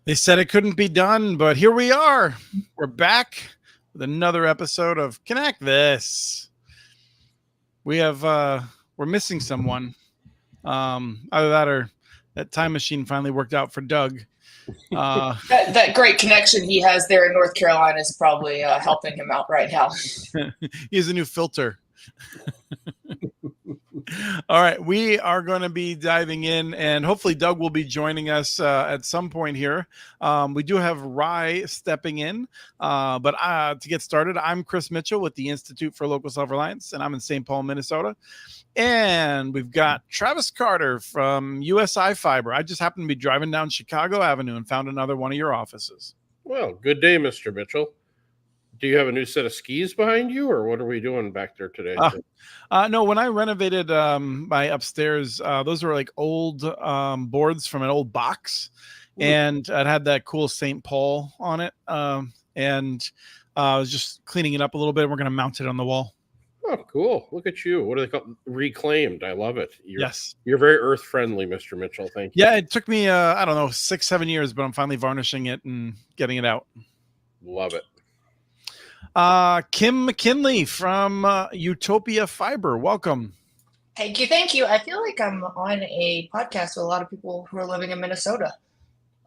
They said it couldn't be done, but here we are. We're back with another episode of Connect This. We're missing someone. Either that or that time machine finally worked out for Doug. That great connection he has there in North Carolina is probably helping him out right now. He has a new filter. All right, we are going to be diving in, and hopefully Doug will be joining us at some point here. We do have Rye stepping in, but to get started, I'm Chris Mitchell with the Institute for Local Self-Reliance, and I'm in St. Paul, Minnesota. And we've got Travis Carter from USI Fiber. I just happened to be driving down Chicago Avenue and found another one of your offices. Well, good day, Mr. Mitchell. Do you have a new set of skis behind you, or what are we doing back there today? No, when I renovated my upstairs, those were like old boards from an old box, and it had that cool St. Paul on it. And I was just cleaning it up a little bit. We're going to mount it on the wall. Oh, cool. Look at you. What do they call it? Reclaimed. I love it. Yes. You're very earth-friendly, Mr. Mitchell. Thank you. Yeah, it took me, I don't know, 6-7 years, but I'm finally varnishing it and getting it out. Love it. Kim McKinley from UTOPIA Fiber. Welcome. Thank you. I feel like I'm on a podcast with a lot of people who are living in Minnesota.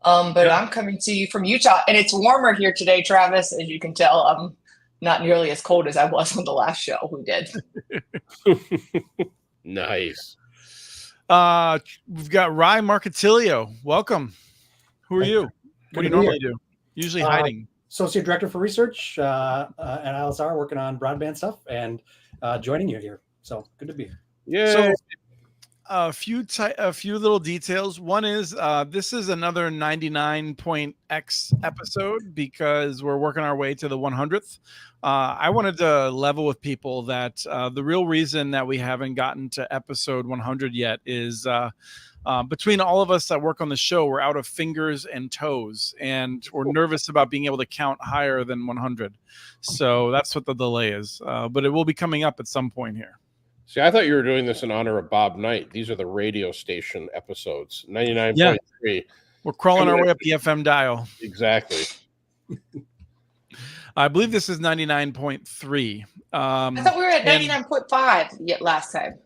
But I'm coming to you from Utah, and it's warmer here today, Travis. As you can tell, I'm not nearly as cold as I was on the last show we did. Nice. We've got Rye Marcatilio. Welcome. Who are you? What do you normally do? Usually hiding. Associate Director for Research at ILSR, working on broadband stuff, and joining you here. So good to be here. Yeah. So a few little details. One is this is another 99.x episode because we're working our way to the 100th. I wanted to level with people that the real reason that we haven't gotten to episode 100 yet is between all of us that work on the show, we're out of fingers and toes, and we're nervous about being able to count higher than 100. So that's what the delay is. But it will be coming up at some point here. See, I thought you were doing this in honor of Bob Knight. These are the radio station episodes, 99.3. Yeah. We're crawling our way up the FM dial. Exactly. I believe this is 99.3. I thought we were at 99.5 yet last time.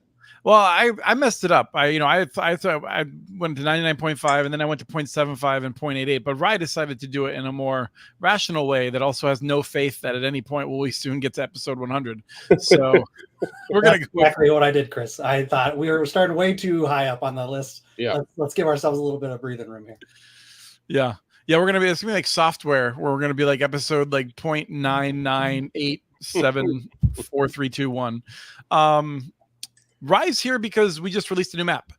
Well, I messed it up. I thought I went to 99.5 and then I went to 0.75 and 0.88. But Rye decided to do it in a more rational way that also has no faith that at any point will we soon get to episode 100. So we're gonna go exactly what I did, Chris. I thought we were starting way too high up on the list. Yeah, let's give ourselves a little bit of breathing room here. Yeah, it's gonna be like software where we're gonna be like episode like 0.998743221. Rye's here because we just released a new map.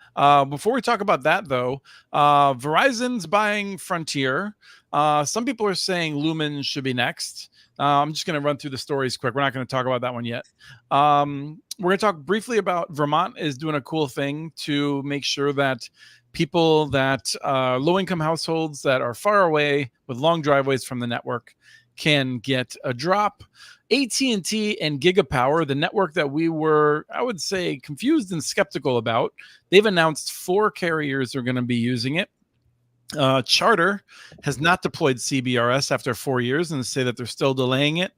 Before we talk about that, though, Verizon's buying Frontier. Some people are saying Lumen should be next. I'm just going to run through the stories quick. We're not going to talk about that one yet. We're going to talk briefly about Vermont is doing a cool thing to make sure that people that low-income households that are far away with long driveways from the network can get a drop. AT&T and Gigapower, the network that we were, I would say, confused and skeptical about, they've announced 4 carriers are going to be using it. Charter has not deployed CBRS after 4 years and say that they're still delaying it.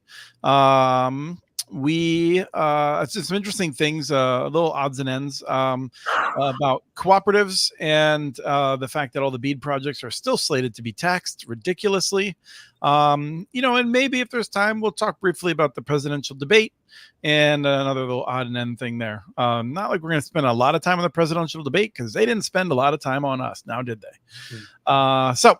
It's just some interesting things, little odds and ends about cooperatives and the fact that all the BEAD projects are still slated to be taxed ridiculously. And maybe if there's time, we'll talk briefly about the presidential debate and another little odd and end thing there. Not like we're going to spend a lot of time on the presidential debate because they didn't spend a lot of time on us. Now, did they? So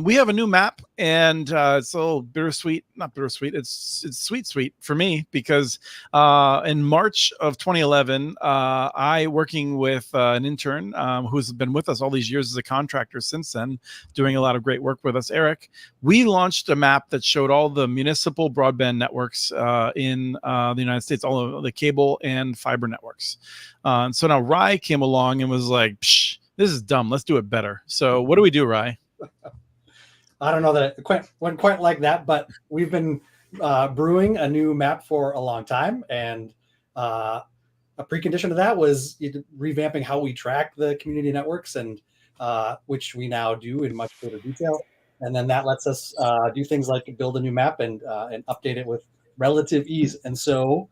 we have a new map, and it's a little bittersweet. Not bittersweet. It's sweet for me because in March of 2011, I, working with an intern who's been with us all these years as a contractor since then, doing a lot of great work with us, Eric, we launched a map that showed all the municipal broadband networks in the United States, all of the cable and fiber networks. And so now Rye came along and was like, psh, this is dumb. Let's do it better. So what do we do, Rye? I don't know that it went quite like that, but we've been brewing a new map for a long time, and a precondition to that was revamping how we track the community networks and which we now do in much greater detail. And then that lets us do things like build a new map and update it with relative ease. And so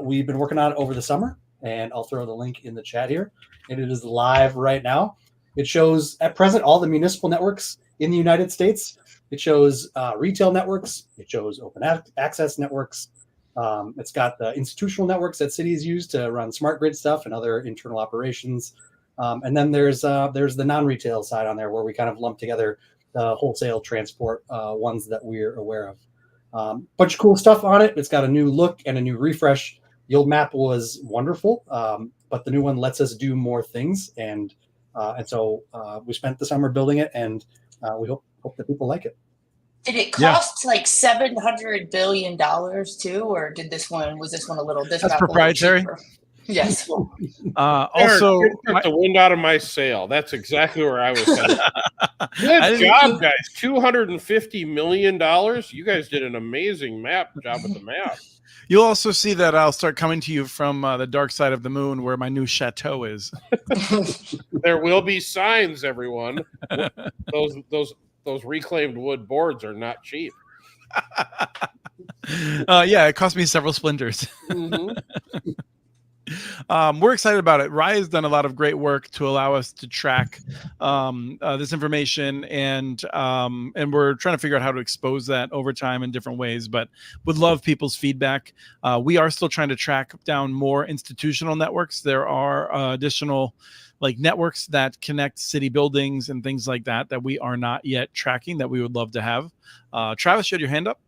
we've been working on it over the summer, and I'll throw the link in the chat here. And it is live right now. It shows at present all the municipal networks in the United States. It shows retail networks. It shows open access networks. It's got the institutional networks that cities use to run smart grid stuff and other internal operations. And then there's the non-retail side on there where we kind of lump together the wholesale transport ones that we're aware of. Bunch of cool stuff on it. It's got a new look and a new refresh. The old map was wonderful, but the new one lets us do more things. And so we spent the summer building it, and we hope that people like it. Did it cost like $700 billion too, or was this one a little? That's proprietary. Yes. Also, took the wind out of my sail. That's exactly where I was headed. Good job, guys. $250 million. You guys did an amazing job with the map. You'll also see that I'll start coming to you from the dark side of the moon, where my new chateau is. There will be signs, everyone. Those reclaimed wood boards are not cheap. Yeah, it cost me several splinters. Mm-hmm. We're excited about it. Rye has done a lot of great work to allow us to track this information, and we're trying to figure out how to expose that over time in different ways, but would love people's feedback. We are still trying to track down more institutional networks. There are additional networks that connect city buildings and things like that we are not yet tracking that we would love to have. Travis, you had your hand up?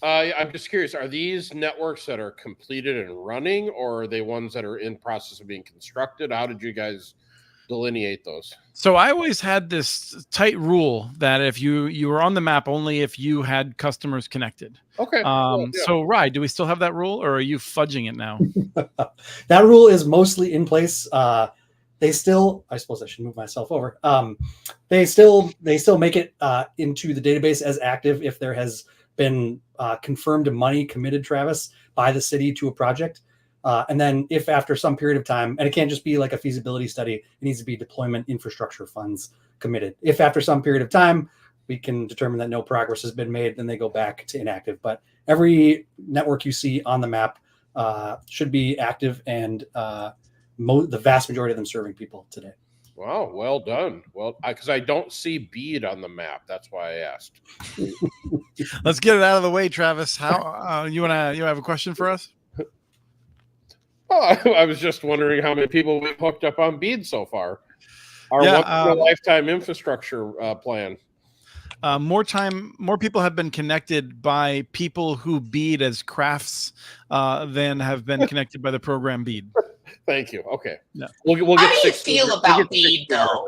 I'm just curious, are these networks that are completed and running, or are they ones that are in process of being constructed? How did you guys delineate those? So I always had this tight rule that if you were on the map only if you had customers connected. Okay. So Rye, do we still have that rule, or are you fudging it now? That rule is mostly in place. They still, I suppose I should move myself over. They still make it into the database as active if there has been confirmed money committed, Travis, by the city to a project. And then if after some period of time, and it can't just be like a feasibility study, it needs to be deployment infrastructure funds committed. If after some period of time, we can determine that no progress has been made, then they go back to inactive. But every network you see on the map should be active, and the vast majority of them serving people today. Wow, well done. Well, because I don't see bead on the map, that's why I asked. Let's get it out of the way, Travis. How you have a question for us? Well, I was just wondering how many people we've hooked up on bead so far. Our lifetime infrastructure plan. More people have been connected by people who bead as crafts than have been connected by the program bead. Thank you. Okay. No. We'll get how do you feel about bead, though?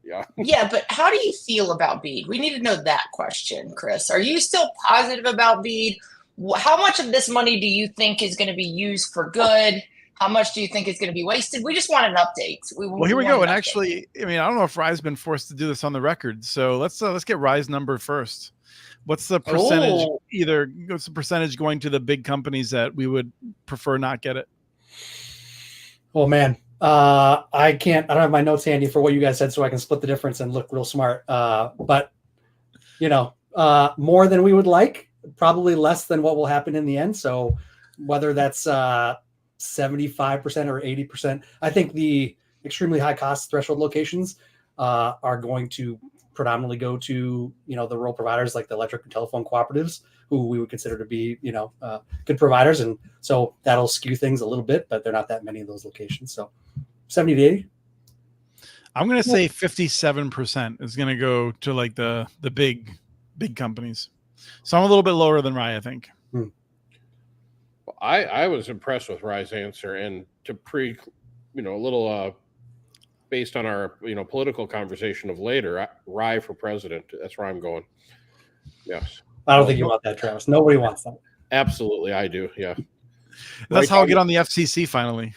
Yeah. Yeah, but how do you feel about bead? We need to know that question, Chris. Are you still positive about bead? How much of this money do you think is going to be used for good? How much do you think is going to be wasted? We just want an update. Well, here we go. And actually, I don't know if Rye's been forced to do this on the record. So let's get Rye's number first. What's the percentage? What's the percentage going to the big companies that we would prefer not get it? Oh man, I don't have my notes handy for what you guys said, so I can split the difference and look real smart. But more than we would like, probably less than what will happen in the end. So whether that's 75% or 80%, I think the extremely high cost threshold locations are going to predominantly go to the rural providers like the electric and telephone cooperatives, who we would consider to be good providers, and so that'll skew things a little bit, but there are not that many of those locations. So 70 to 80. I'm going to say 57% is going to go to the big companies. So I'm a little bit lower than Rye, I think. Well, I was impressed with Rye's answer, and to a little based on our political conversation of later, Rye for president. That's where I'm going. Yes. I don't think you want that, Travis. Nobody wants that. Absolutely, I do. Yeah. That's how I'll get on the FCC finally.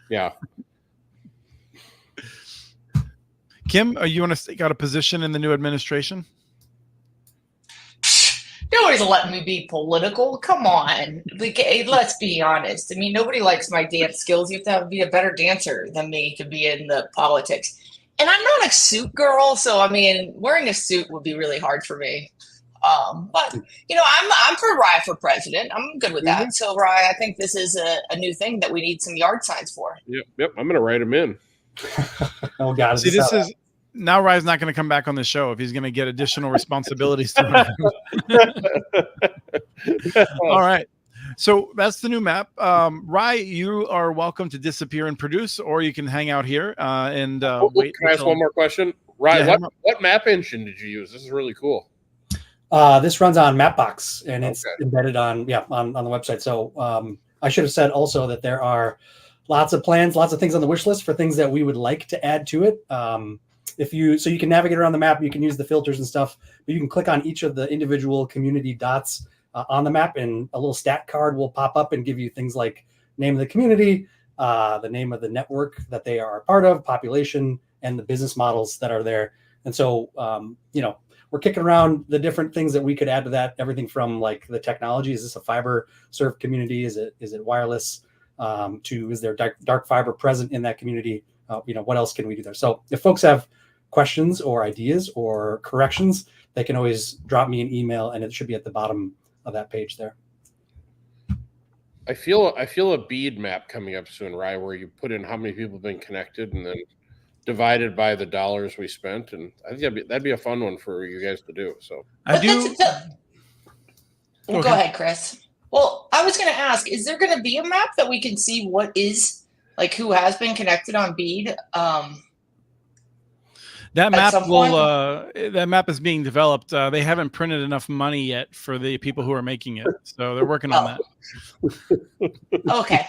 Yeah. Kim, you want to stake out a position in the new administration? Nobody's letting me be political. Come on. Let's be honest. Nobody likes my dance skills. You have to be a better dancer than me to be in the politics. And I'm not a suit girl, so I mean, wearing a suit would be really hard for me. But I'm for Rye for president. I'm good with that. So Rye, I think this is a new thing that we need some yard signs for. Yep. I'm gonna write them in. Oh God! See, this is now Rye's not going to come back on the show if he's going to get additional responsibilities. All right. So that's the new map. Rye, you are welcome to disappear and produce, or you can hang out here and wait. Can I ask one more question? Rye, what map engine did you use? This is really cool. This runs on Mapbox, and it's embedded on the website. So I should have said also that there are lots of plans, lots of things on the wish list for things that we would like to add to it. So you can navigate around the map, you can use the filters and stuff, but you can click on each of the individual community dots on the map, and a little stat card will pop up and give you things like name of the community, the name of the network that they are a part of, population, and the business models that are there. And so, we're kicking around the different things that we could add to that. Everything from like the technology. Is this a fiber served community? Is it wireless? Is there dark fiber present in that community? What else can we do there? So if folks have questions or ideas or corrections, they can always drop me an email, and it should be at the bottom of that page there. I feel a bead map coming up soon, Rye, where you put in how many people have been connected and then divided by the dollars we spent, and I think that'd be a fun one for you guys to do. So Go ahead, Chris. Well, I was going to ask: is there going to be a map that we can see what is like who has been connected on bead? That map is being developed. They haven't printed enough money yet for the people who are making it, so they're working on that. Okay,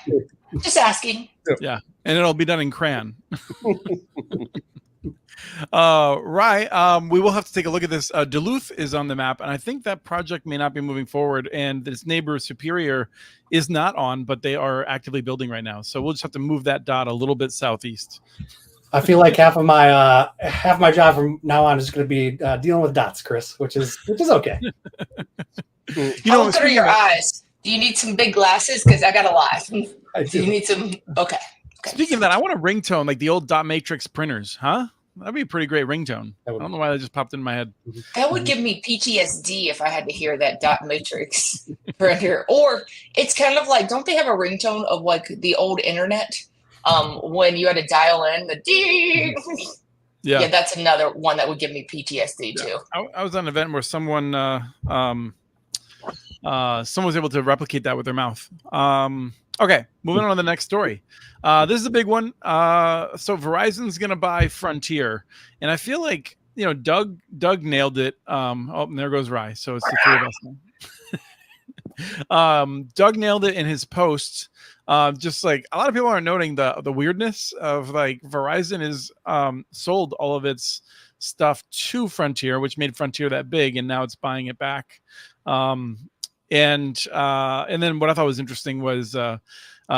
just asking. Yeah, and it'll be done in crayon. Rye, we will have to take a look at this. Duluth is on the map, and I think that project may not be moving forward, and its neighbor Superior is not on, but they are actively building right now. So we'll just have to move that dot a little bit southeast. I feel like half my job from now on is going to be dealing with dots, Chris, which is okay. How good are your eyes? Do you need some big glasses? Because I got a lot. Do you need some? Okay. Speaking of that, I want a ringtone like the old dot matrix printers, huh? That'd be a pretty great ringtone. I don't know why that just popped in my head. That would give me PTSD if I had to hear that dot matrix printer. Or it's kind of like, don't they have a ringtone of like the old internet? When you had to dial in the ding. Yeah, that's another one that would give me PTSD too. I was on an event where someone was able to replicate that with their mouth. Okay, moving on to the next story. This is a big one. So Verizon's going to buy Frontier, and I feel like Doug nailed it. And there goes Rye. So it's the three of us now. Doug nailed it in his post. Just like a lot of people are noting the weirdness of like Verizon is sold all of its stuff to Frontier, which made Frontier that big, and now it's buying it back. And then what I thought was interesting was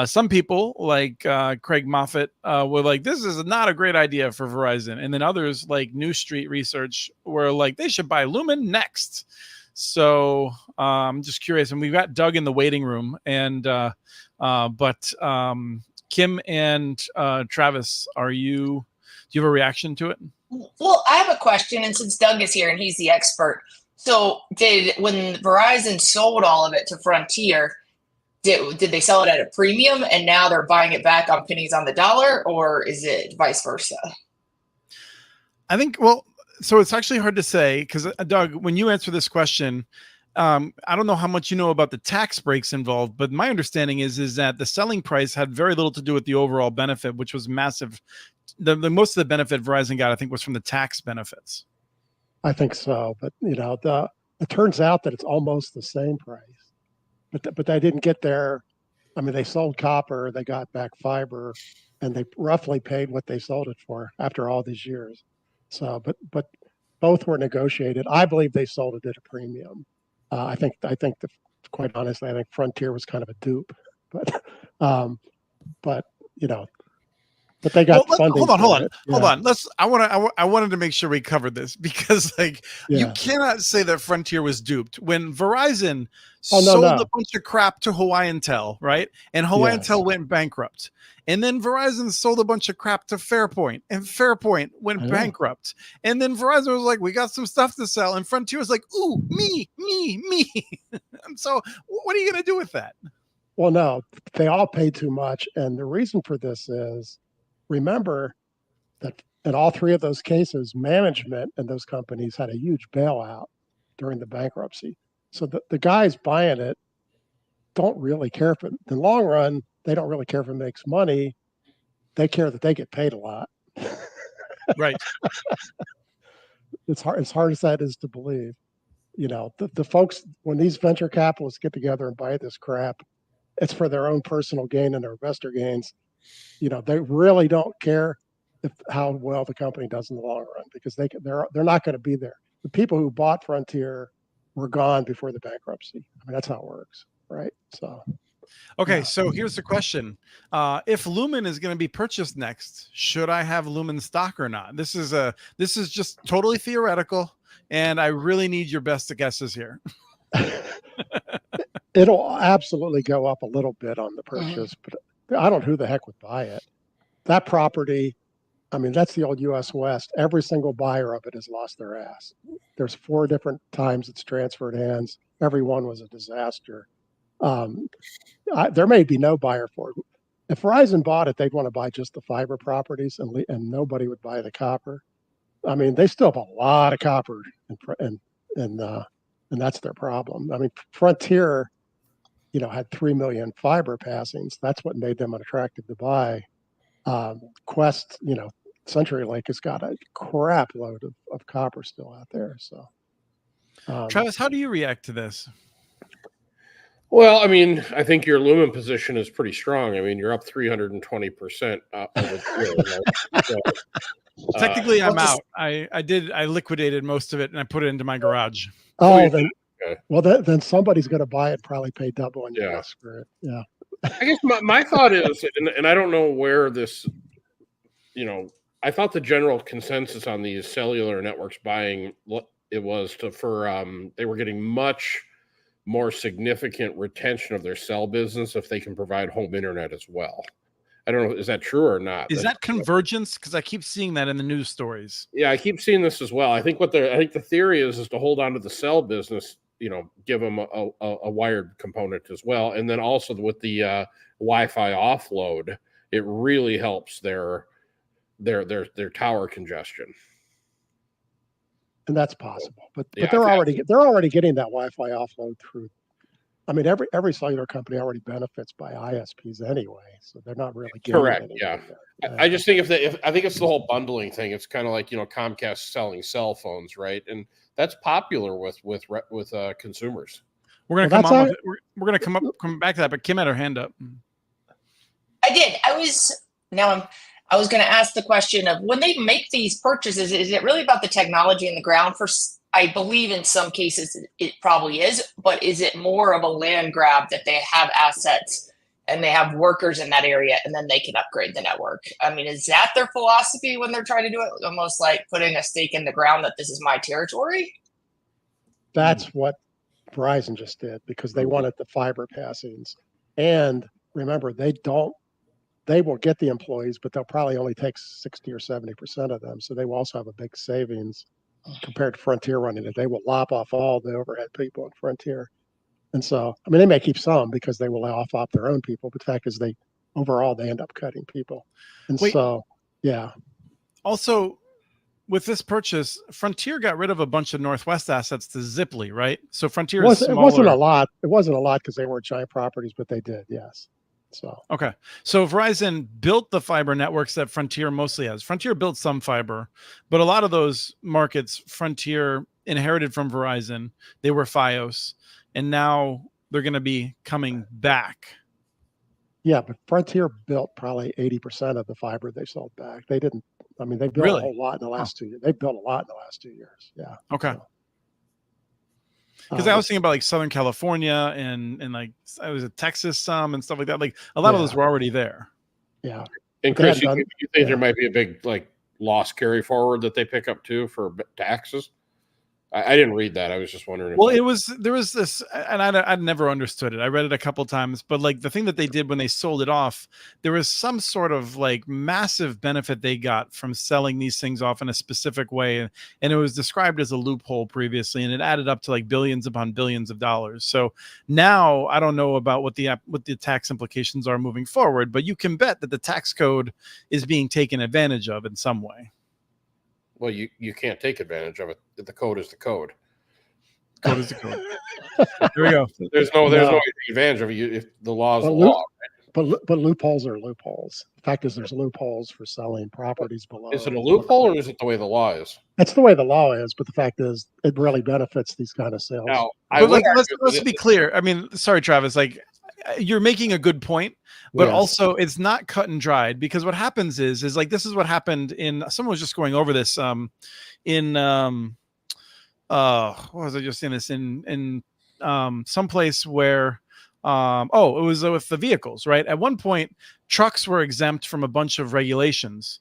some people like Craig Moffett were like, this is not a great idea for Verizon, and then others like New Street Research were like, they should buy Lumen next. So I'm just curious, and we've got Doug in the waiting room, and but Kim and Travis, do you have a reaction to it? Well, I have a question, and since Doug is here and he's the expert, so when Verizon sold all of it to Frontier, did they sell it at a premium and now they're buying it back on pennies on the dollar, or is it vice versa? I think, so it's actually hard to say because, Doug, when you answer this question, I don't know how much you know about the tax breaks involved, but my understanding is that the selling price had very little to do with the overall benefit, which was massive. The most of the benefit Verizon got, I think, was from the tax benefits. I think so, but it turns out that it's almost the same price, but they didn't get there. I mean, they sold copper, they got back fiber, and they roughly paid what they sold it for after all these years. So, but both were negotiated. I believe they sold it at a premium. I think quite honestly, I think Frontier was kind of a dupe, but but they got funding. Hold on. for it. Hold Yeah. on. I wanted to make sure we covered this because like you Yeah. cannot say that Frontier was duped when Verizon Oh, no, sold no. a bunch of crap to Hawaiian Tel, right? And Hawaiian Yes. Tel went bankrupt. And then Verizon sold a bunch of crap to Fairpoint, and Fairpoint went I know. bankrupt. And then Verizon was like, "We got some stuff to sell," and Frontier was like, "Ooh, me." And so, what are you going to do with that? Well, no, they all pay too much. And the reason for this is, remember that in all three of those cases, management and those companies had a huge bailout during the bankruptcy. So the guys buying it don't really care if it, in the long run, they don't really care if it makes money. They care that they get paid a lot. Right. It's hard, as hard as that is to believe. You know, the folks, when these venture capitalists get together and buy this crap, it's for their own personal gain and their investor gains. You know, they really don't care how well the company does in the long run because they're not going to be there. The people who bought Frontier were gone before the bankruptcy. I mean, that's how it works, right? So, okay. yeah. So here's the question: if Lumen is going to be purchased next, should I have Lumen stock or not? This is just totally theoretical, and I really need your best guesses here. It'll absolutely go up a little bit on the purchase, but I don't know who the heck would buy it. That property, I mean, that's the old US West. Every single buyer of it has lost their ass. There's 4 different times it's transferred hands. Every one was a disaster. There may be no buyer for it. If Verizon bought it, they'd want to buy just the fiber properties and nobody would buy the copper. I mean, they still have a lot of copper and that's their problem. I mean, Frontier, you know, had 3 million fiber passings. That's what made them attractive to buy. Quest, you know, CenturyLink has got a crap load of copper still out there. So, Travis, how do you react to this? Well, I mean, I think your Lumen position is pretty strong. I mean, you're up 320% over the year. Right? So, technically, I'm out. I liquidated most of it and I put it into my garage. Oh, then somebody's going to buy it, probably pay double on your desk for it. Yeah. I guess my thought is, and I don't know where this, you know, I thought the general consensus on these cellular networks buying it was they were getting much more significant retention of their cell business if they can provide home internet as well. I don't know, is that true or not? Is that Convergence? Because I keep seeing that in the news stories. Yeah, I keep seeing this as well. I think the theory is to hold on to the cell business. You know, give them a wired component as well, and then also with the Wi-Fi offload, it really helps their tower congestion. And that's possible, but they're already getting that Wi-Fi offload through. I mean, every cellular company already benefits by ISPs anyway, so they're not really getting correct. Anything. Yeah, I just think I think it's the whole bundling thing. It's kind of like, you know, Comcast selling cell phones, right? And that's popular with consumers. We're gonna we're gonna come back to that, but Kim had her hand up. I did. I was going to ask the question of when they make these purchases, is it really about the technology in the ground? I believe in some cases it probably is, but is it more of a land grab that they have assets and they have workers in that area and then they can upgrade the network? I mean, is that their philosophy when they're trying to do it? Almost like putting a stake in the ground that this is my territory? That's what Verizon just did because they wanted the fiber passings. And remember, they will get the employees, but they'll probably only take 60 or 70% of them. So they will also have a big savings compared to Frontier running it. They will lop off all the overhead people in Frontier. And so, I mean, they may keep some because they will lay off their own people. But the fact is overall, they end up cutting people. And so, yeah. Also, with this purchase, Frontier got rid of a bunch of Northwest assets to Ziply, right? So Frontier is smaller. It wasn't a lot. It wasn't a lot because they weren't giant properties, but they did, yes. So okay, so Verizon built the fiber networks that Frontier mostly has. Frontier built some fiber, but a lot of those markets Frontier inherited from Verizon. They were FiOS, and now they're going to be coming back. Yeah, but Frontier built probably 80% of the fiber they sold back. They didn't. I mean, they built a whole lot in the last 2 years. They built a lot in the last 2 years. Yeah. Okay. Because I was thinking about like Southern California and like I was at Texas some and stuff like that. Like a lot of those were already there. Yeah. And Chris, you think there might be a big like loss carry forward that they pick up too for taxes? I didn't read that. I was just wondering. Well, there was this, and I never understood it. I read it a couple times, but like the thing that they did when they sold it off, there was some sort of like massive benefit they got from selling these things off in a specific way, and it was described as a loophole previously, and it added up to like billions upon billions of dollars. So now I don't know about what the tax implications are moving forward, but you can bet that the tax code is being taken advantage of in some way. Well, you can't take advantage of it. The code is the code. Code is the code. There we go. There's no advantage of it if the law is the law. Right? But loopholes are loopholes. The fact is, there's loopholes for selling properties below. Is it a loophole or is it the way the law is? It's the way the law is, but the fact is, it really benefits these kind of sales. Now, let's be clear. I mean, sorry, Travis. Like, you're making a good point, but also it's not cut and dried, because what happens is like, this is what happened in, someone was just going over this what was I just saying this in someplace where it was with the vehicles, right? At one point, trucks were exempt from a bunch of regulations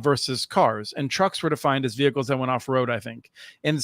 versus cars, and trucks were defined as vehicles that went off road, I think. And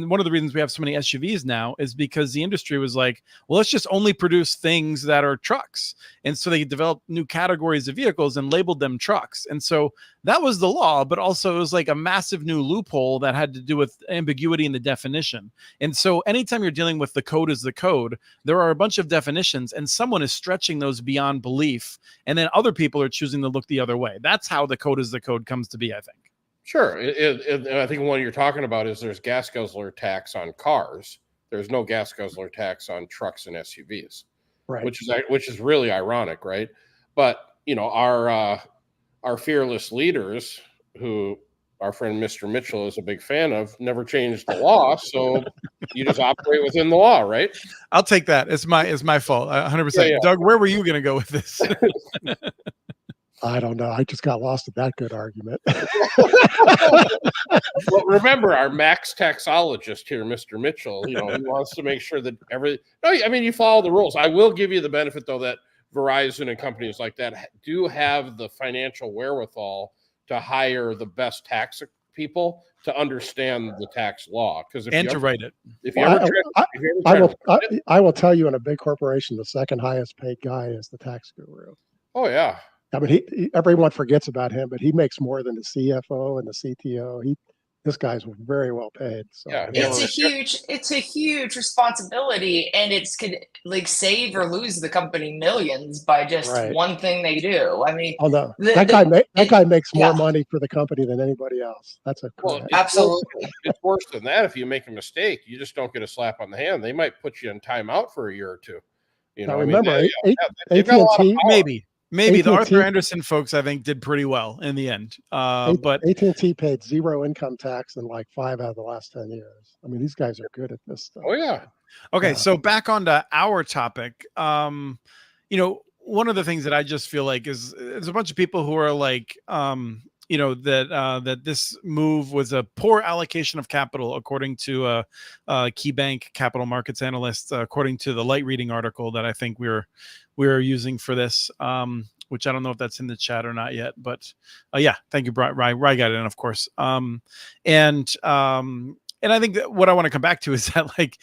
one of the reasons we have so many SUVs now is because the industry was like, well, let's just only produce things that are trucks. And so they developed new categories of vehicles and labeled them trucks. And so that was the law, but also it was like a massive new loophole that had to do with ambiguity in the definition. And so anytime you're dealing with the code is the code, there are a bunch of definitions, and someone is stretching those beyond belief. And then other people are choosing to look the other way. That's how the code is the code comes to be, I think. Sure. I think what you're talking about is there's gas guzzler tax on cars. There's no gas guzzler tax on trucks and SUVs, right? Which is really ironic, right? But our fearless leaders, who our friend Mr. Mitchell is a big fan of, never changed the law. So you just operate within the law, right? I'll take that. It's my fault. 100%. Yeah. Doug, where were you going to go with this? I don't know. I just got lost in that good argument. Well, remember our max taxologist here, Mr. Mitchell, he wants to make sure that you follow the rules. I will give you the benefit, though, that Verizon and companies like that do have the financial wherewithal to hire the best tax people to understand the tax law, write it. I will tell you, in a big corporation, the second highest paid guy is the tax guru. Oh yeah. I mean, everyone forgets about him, but he makes more than the CFO and the CTO. This guy's very well paid. So yeah, it's a huge responsibility, and it's could like save or lose the company millions by just one thing they do. I mean, that guy makes more money for the company than anybody else. That's absolutely. It's worse than that. If you make a mistake, you just don't get a slap on the hand. They might put you in timeout for a year or two. Now, remember, AT&T Maybe the Arthur Anderson folks, I think, did pretty well in the end. But AT&T paid zero income tax in like 5 out of the last 10 years. I mean, these guys are good at this stuff. Oh yeah. Okay, so back onto our topic. One of the things that I just feel like is there's a bunch of people who are like, that this move was a poor allocation of capital, according to KeyBank capital markets analysts, according to the light reading article that I think we're using for this, which I don't know if that's in the chat or not yet, but thank you, Rye got it in, of course. And I think that what I want to come back to is that, like,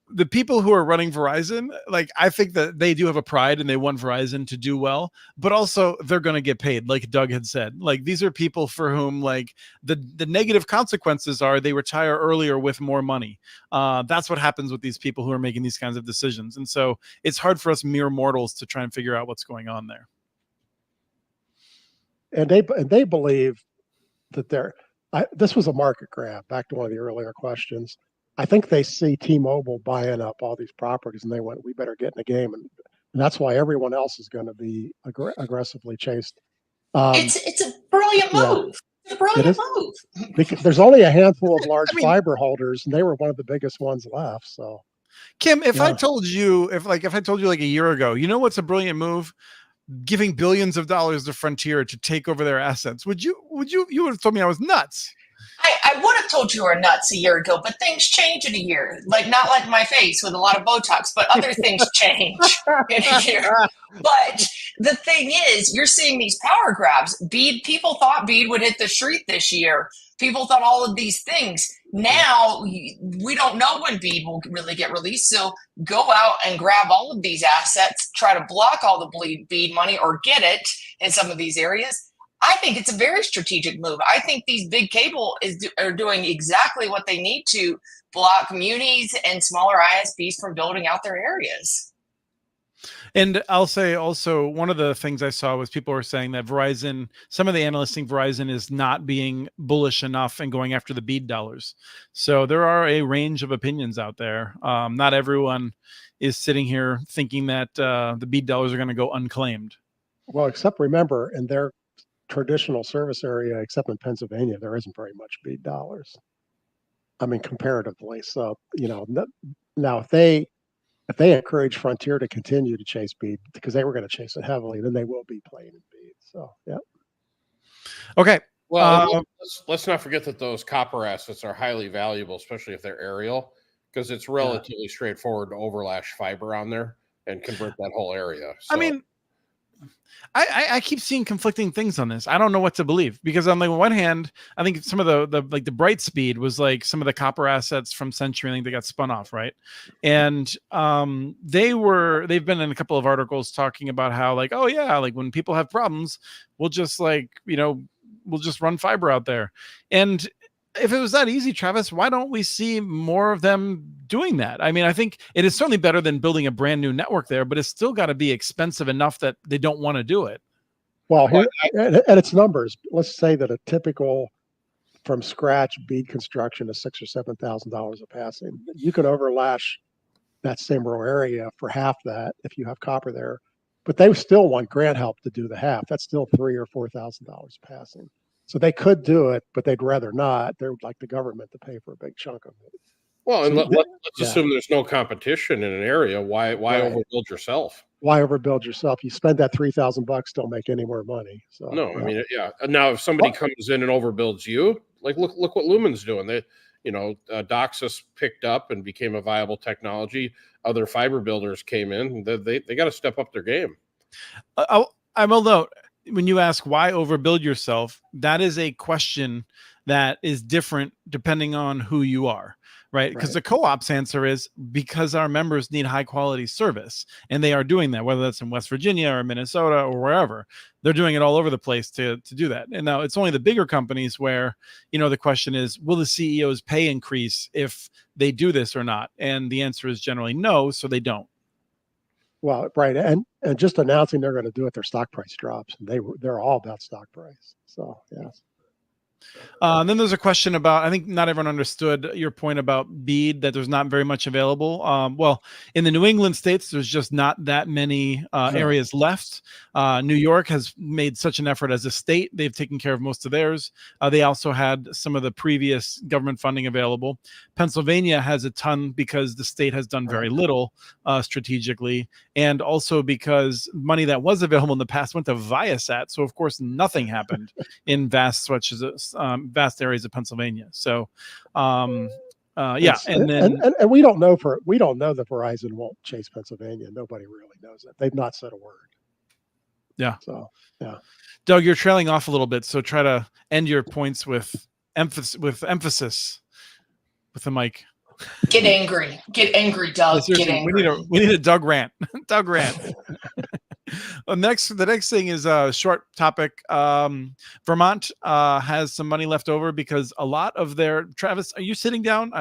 the people who are running Verizon, like, I think that they do have a pride and they want Verizon to do well, but also they're going to get paid. Like Doug had said, like, these are people for whom, like, the negative consequences are they retire earlier with more money. That's what happens with these people who are making these kinds of decisions. And so it's hard for us mere mortals to try and figure out what's going on there. And they believe that this was a market grab, back to one of the earlier questions. I think they see T-Mobile buying up all these properties, and they went, we better get in the game. And that's why everyone else is going to be aggressively chased. It's a brilliant move. It's a brilliant move. Because there's only a handful of large fiber holders, and they were one of the biggest ones left. So, Kim, if I told you like a year ago, what's a brilliant move? Giving billions of dollars to Frontier to take over their assets. You would have told me I was nuts. I would have told you were nuts a year ago, but things change in a year. Like, not like my face with a lot of Botox, but other things change in a year. But the thing is, you're seeing these power grabs. People thought BEAD would hit the street this year. People thought all of these things. Now, we don't know when BEAD will really get released. So go out and grab all of these assets, try to block all the BEAD money or get it in some of these areas. I think it's a very strategic move. I think these big cable are doing exactly what they need to block munis and smaller ISPs from building out their areas. And I'll say also, one of the things I saw was people were saying that Verizon, some of the analysts think Verizon is not being bullish enough and going after the BEAD dollars. So there are a range of opinions out there. Not everyone is sitting here thinking that the BEAD dollars are going to go unclaimed. Well, except remember, in their traditional service area, except in Pennsylvania, there isn't very much BEAD dollars. I mean, comparatively. So, now if they encourage Frontier to continue to chase BEAD, because they were going to chase it heavily, then they will be playing in BEAD. So, yeah. Okay. Well, let's not forget that those copper assets are highly valuable, especially if they're aerial, because it's relatively straightforward to overlash fiber on there and convert that whole area. So, I mean, I keep seeing conflicting things on this. I don't know what to believe, because on the one hand, I think some of the Brightspeed was like some of the copper assets from Century. I think they got spun off, right? And they've been in a couple of articles talking about how, like, oh yeah, like when people have problems, we'll just we'll just run fiber out there. And if it was that easy, Travis, why don't we see more of them doing that? I mean, I think it is certainly better than building a brand new network there, but it's still got to be expensive enough that they don't want to do it. Well, here, and its numbers, let's say that a typical from scratch BEAD construction is $6,000 or $7,000 a passing. You could overlash that same rural area for half that if you have copper there, but they still want grant help to do the half. That's still $3,000 or $4,000 a passing. So they could do it, but they'd rather not. They would like the government to pay for a big chunk of it. Well, and let's assume there's no competition in an area. Why overbuild yourself? Why overbuild yourself? You spend that $3,000, don't make any more money. So no, I mean, Now, if somebody comes in and overbuilds you, like look what Lumen's doing. They, DOCSIS picked up and became a viable technology. Other fiber builders came in. They got to step up their game. I will note, when you ask why overbuild yourself, that is a question that is different depending on who you are, right? Because the co-op's answer is because our members need high quality service, and they are doing that, whether that's in West Virginia or Minnesota or wherever. They're doing it all over the place to do that. And now it's only the bigger companies where, the question is, will the CEO's pay increase if they do this or not? And the answer is generally no, so they don't. Well, right, and just announcing they're going to do it, their stock price drops, and they're all about stock price. So yes. And then there's a question about, I think not everyone understood your point about BEAD, that there's not very much available. Well, in the New England states, there's just not that many areas left. New York has made such an effort as a state. They've taken care of most of theirs. They also had some of the previous government funding available. Pennsylvania has a ton because the state has done very little strategically, and also because money that was available in the past went to Viasat. So of course nothing happened in vast areas of Pennsylvania. So and we don't know that Verizon won't chase Pennsylvania. Nobody really knows it. They've not said a word. Yeah. So yeah. Doug, you're trailing off a little bit, so try to end your points with emphasis with the mic. Get angry, Doug. Get angry. We need a Doug rant. Doug rant. The next thing is a short topic. Vermont has some money left over because a lot of their, Travis, are you sitting down?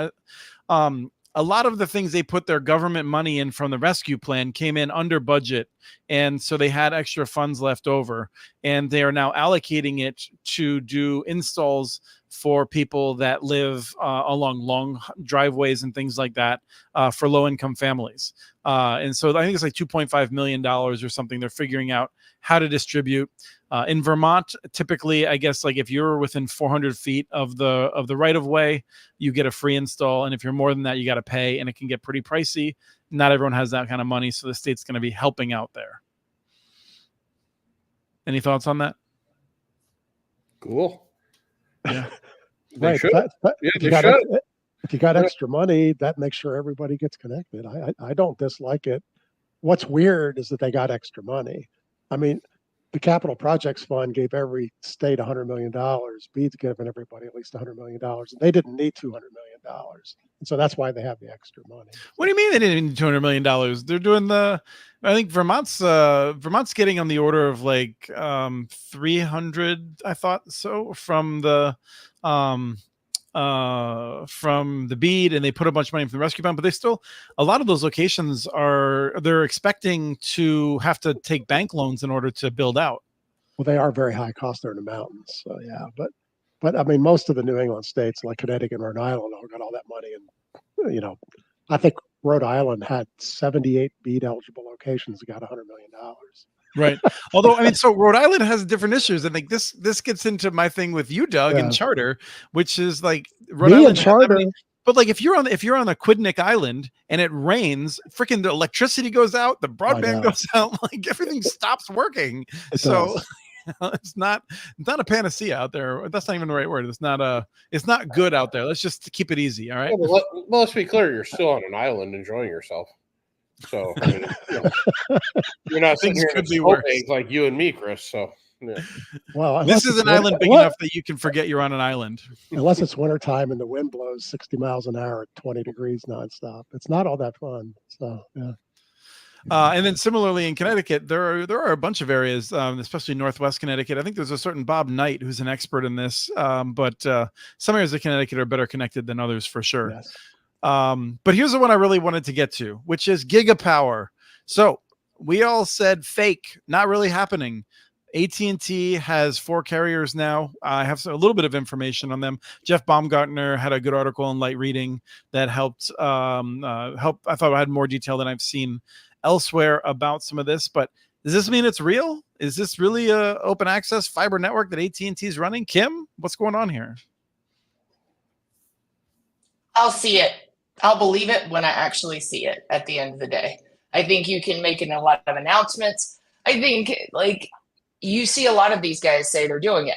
A lot of the things they put their government money in from the rescue plan came in under budget. And so they had extra funds left over, and they are now allocating it to do installs for people that live along long driveways and things like that for low-income families. And so I think it's like $2.5 million or something they're figuring out how to distribute. In Vermont, typically, I guess, like if you're within 400 feet of the right-of-way, you get a free install. And if you're more than that, you got to pay, and it can get pretty pricey. Not everyone has that kind of money, so the state's going to be helping out there. Any thoughts on that? Cool. Yeah. They right. should. Yeah, If you they got should. if you got extra money, that makes sure everybody gets connected. I don't dislike it. What's weird is that they got extra money. I mean, the Capital Projects Fund gave every state $100 million. BEAD's given everybody at least $100 million. They didn't need $200 million. And so that's why they have the extra money. What do you mean they didn't need $200 million? They're doing I think Vermont's getting on the order of like 300, I thought so, from the BEAD, and they put a bunch of money from the rescue fund, but they still, a lot of those locations they're expecting to have to take bank loans in order to build out. Well, they are very high cost. They're in the mountains. So yeah, but I mean, most of the New England states like Connecticut and Rhode Island all got all that money. And, I think Rhode Island had 78 BEAD eligible locations that got $100 million. Right. Although, I mean, so Rhode Island has different issues. And like this gets into my thing with you, Doug, and Charter, which is like Rhode Island and Charter. But like if you're on a Quidnick Island and it rains, freaking the electricity goes out, the broadband goes out, like everything stops working. It's not a panacea out there. That's not even the right word. It's not good out there. Let's just keep it easy. All right. Yeah, well, let's be clear. You're still on an island enjoying yourself. So I mean, you're not sitting here could be worse like you and me, Chris. So yeah. Well, this is an island big enough that you can forget you're on an island. Unless it's wintertime and the wind blows 60 miles an hour at 20 degrees nonstop. It's not all that fun. So yeah. And then similarly in Connecticut, there are a bunch of areas, especially Northwest Connecticut. I think there's a certain Bob Knight who's an expert in this, but some areas of Connecticut are better connected than others for sure. Yes. But here's the one I really wanted to get to, which is Gigapower. So we all said fake, not really happening. AT&T has 4 carriers now. I have a little bit of information on them. Jeff Baumgartner had a good article in Light Reading that helped. I thought I had more detail than I've seen elsewhere about some of this. But does this mean it's real? Is this really a open access fiber network that AT&T is running? Kim, what's going on here? I'll see it. I'll believe it when I actually see it at the end of the day. I think you can make a lot of announcements. I think like you see a lot of these guys say they're doing it.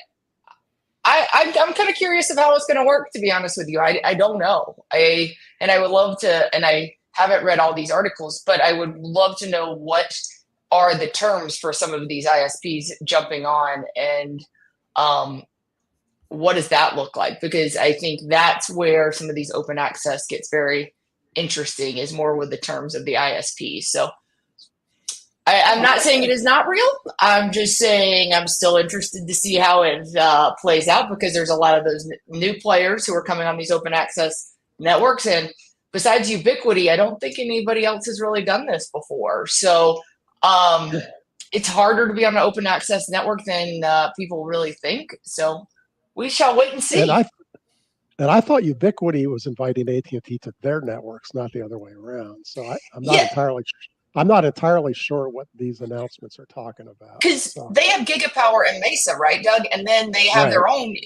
I'm kind of curious of how it's going to work, to be honest with you. I don't know. I would love to, and I haven't read all these articles, but I would love to know what are the terms for some of these ISPs jumping on, and what does that look like? Because I think that's where some of these open access gets very interesting, is more with the terms of the ISP. So I'm not saying it is not real. I'm just saying I'm still interested to see how it plays out, because there's a lot of those new players who are coming on these open access networks. And besides Ubiquity, I don't think anybody else has really done this before. So it's harder to be on an open access network than people really think. So we shall wait and see. And I thought Ubiquity was inviting AT&T to their networks, not the other way around. So I'm not entirely sure what these announcements are talking about. Because they have Gigapower and Mesa, right, Doug? And then they have their own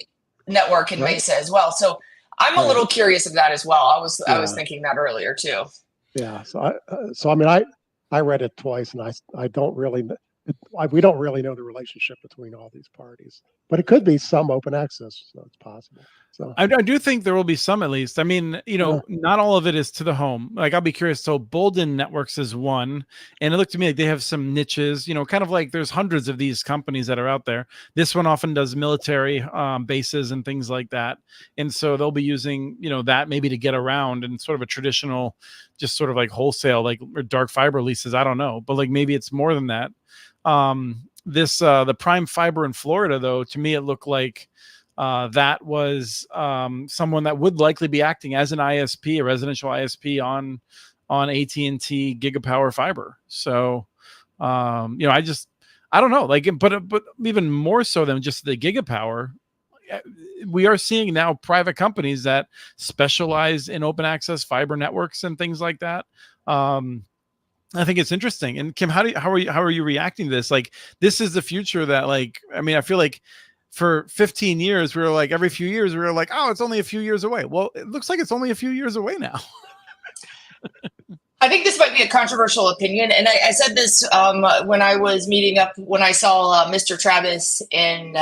network in Mesa as well. So I'm a little curious of that as well. I was thinking that earlier too. Yeah. So I mean, I read it twice, and I don't really. We don't really know the relationship between all these parties, but it could be some open access, so it's possible. So I do think there will be some, at least. I mean, not all of it is to the home. Like, I'll be curious. So Bolden Networks is one, and it looked to me like they have some niches, kind of like there's hundreds of these companies that are out there. This one often does military bases and things like that. And so they'll be using, that maybe to get around, and sort of a traditional, just sort of like wholesale, like dark fiber leases. I don't know, but like maybe it's more than that. The Prime Fiber in Florida, though, to me, it looked like that was someone that would likely be acting as an ISP, a residential ISP on AT&T Gigapower fiber. So, I don't know, like, but even more so than just the Gigapower, we are seeing now private companies that specialize in open access fiber networks and things like that. I think it's interesting. And Kim, how are you reacting to this? Like, this is the future that, like, I mean, I feel like for 15 years, we were like, every few years, we were like, oh, it's only a few years away. Well, it looks like it's only a few years away now. I think this might be a controversial opinion. And I said this when I was meeting up, when I saw Mr. Travis in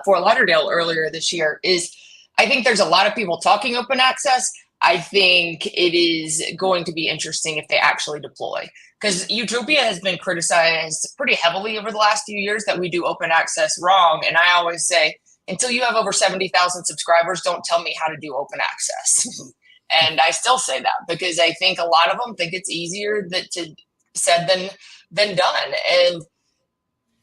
Fort Lauderdale earlier this year, is I think there's a lot of people talking open access. I think it is going to be interesting if they actually deploy, because Utopia has been criticized pretty heavily over the last few years that we do open access wrong. And I always say, until you have over 70,000 subscribers, don't tell me how to do open access. And I still say that because I think a lot of them think it's easier said than done. And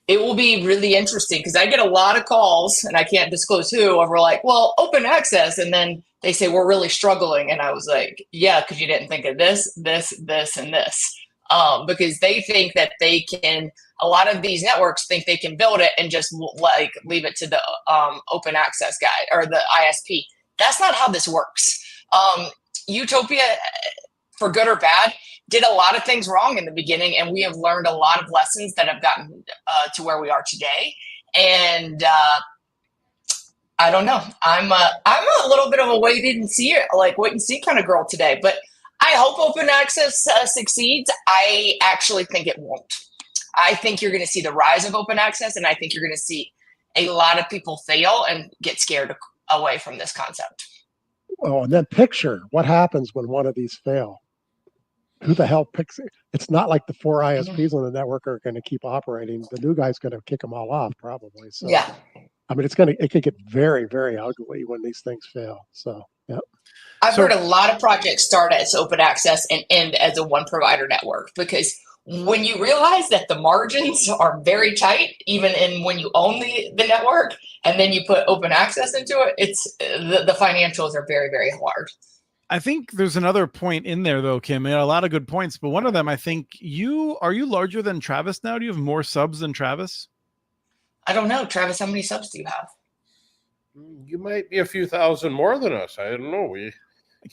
it will be really interesting because I get a lot of calls, and I can't disclose who, over like, well, open access. And then they say, we're really struggling. And I was like, yeah, because you didn't think of this, and this. Because they think that they can, a lot of these networks think they can build it and just like leave it to the open access guy or the ISP. That's not how this works. Utopia, for good or bad, did a lot of things wrong in the beginning, and we have learned a lot of lessons that have gotten to where we are today. And I don't know. I'm a little bit of a wait and see kind of girl today, but I hope open access succeeds. I actually think it won't. I think you're going to see the rise of open access, and I think you're going to see a lot of people fail and get scared away from this concept. Oh, and then picture what happens when one of these fail. Who the hell picks it? It's not like the 4 ISPs on the network are going to keep operating. The new guy's going to kick them all off probably. So, yeah. I mean, it could get very, very ugly when these things fail. So, yeah. I've heard a lot of projects start as open access and end as a one provider network, because when you realize that the margins are very tight, even when you own the network, and then you put open access into it, it's the financials are very, very hard. I think there's another point in there though, Kim. You had a lot of good points, but one of them, I think are you larger than Travis now? Do you have more subs than Travis? I don't know. Travis, how many subs do you have? You might be a few thousand more than us. I don't know.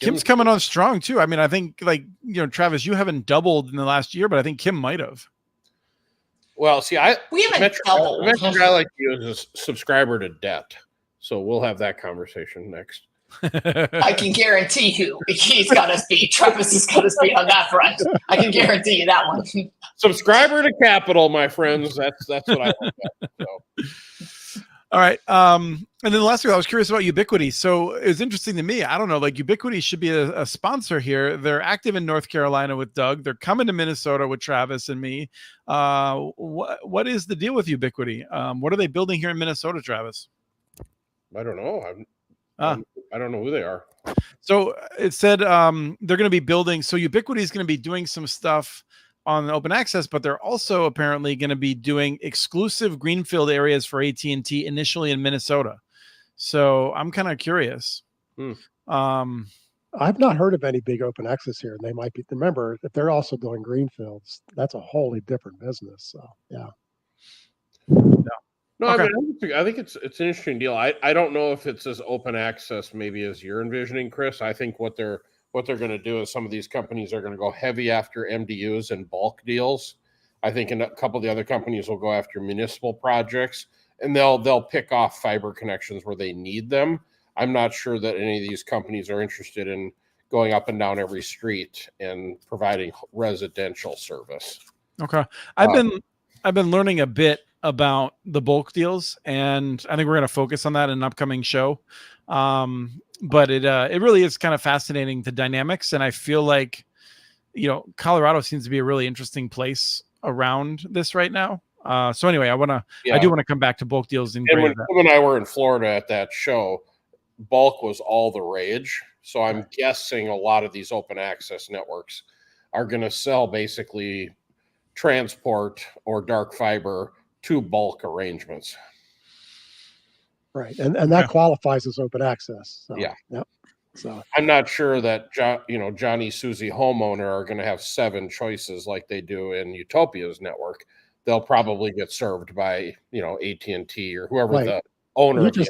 Kim's coming on strong too. I mean, I think Travis, you haven't doubled in the last year, but I think Kim might have. Well, see, we haven't doubled. A guy like you is a subscriber to debt, so we'll have that conversation next. I can guarantee you Travis has got us beat on that front. I can guarantee you that one. Subscriber to capital, my friends. That's what I look at. So. All right. And then the last thing, I was curious about Ubiquiti. So it was interesting to me. I don't know, like Ubiquiti should be a sponsor here. They're active in North Carolina with Doug. They're coming to Minnesota with Travis and me. What is the deal with Ubiquiti? What are they building here in Minnesota, Travis? I don't know. I don't know who they are. So it said they're going to be building. So Ubiquiti is going to be doing some stuff on open access, but they're also apparently going to be doing exclusive greenfield areas for AT&T initially in Minnesota. So I'm kind of curious. I've not heard of any big open access here. They might be. Remember, if they're also doing greenfields, that's a wholly different business. So yeah. No, okay. I mean, I think it's an interesting deal. I don't know if it's as open access maybe as you're envisioning, Chris. I think what they're going to do is some of these companies are going to go heavy after MDUs and bulk deals. I think a couple of the other companies will go after municipal projects, and they'll pick off fiber connections where they need them. I'm not sure that any of these companies are interested in going up and down every street and providing residential service. Okay. I've been learning a bit about the bulk deals, and I think we're going to focus on that in an upcoming show. But it really is kind of fascinating, the dynamics. And I feel like, Colorado seems to be a really interesting place around this right now. So anyway, I do want to come back to bulk deals. And when Kim and I were in Florida at that show, bulk was all the rage. So I'm guessing a lot of these open access networks are going to sell basically transport or dark fiber to bulk arrangements. Right. And that qualifies as open access. So, yeah. Yep. So I'm not sure that Johnny, Susie homeowner are going to have 7 choices like they do in Utopia's network. They'll probably get served by, AT&T or whoever the owner is.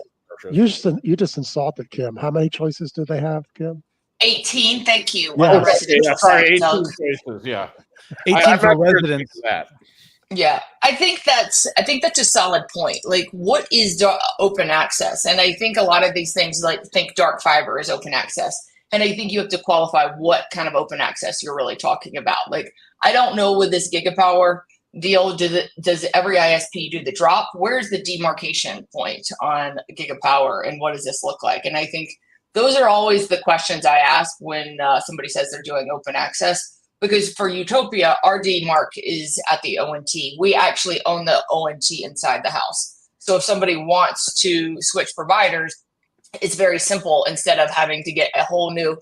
You just insulted Kim. How many choices do they have, Kim? 18. Thank you. Yeah. Sorry, 18 choices. Yeah. 18 for residents. Yeah, I think that's a solid point. Like, what is open access? And I think a lot of these things, like think dark fiber is open access. And I think you have to qualify what kind of open access you're really talking about. Like, I don't know with this Gigapower deal? Does every ISP do the drop? Where's the demarcation point on Gigapower, and what does this look like? And I think those are always the questions I ask when somebody says they're doing open access, because for Utopia, our demarc is at the ONT. We actually own the ONT inside the house. So if somebody wants to switch providers, it's very simple, instead of having to get a whole new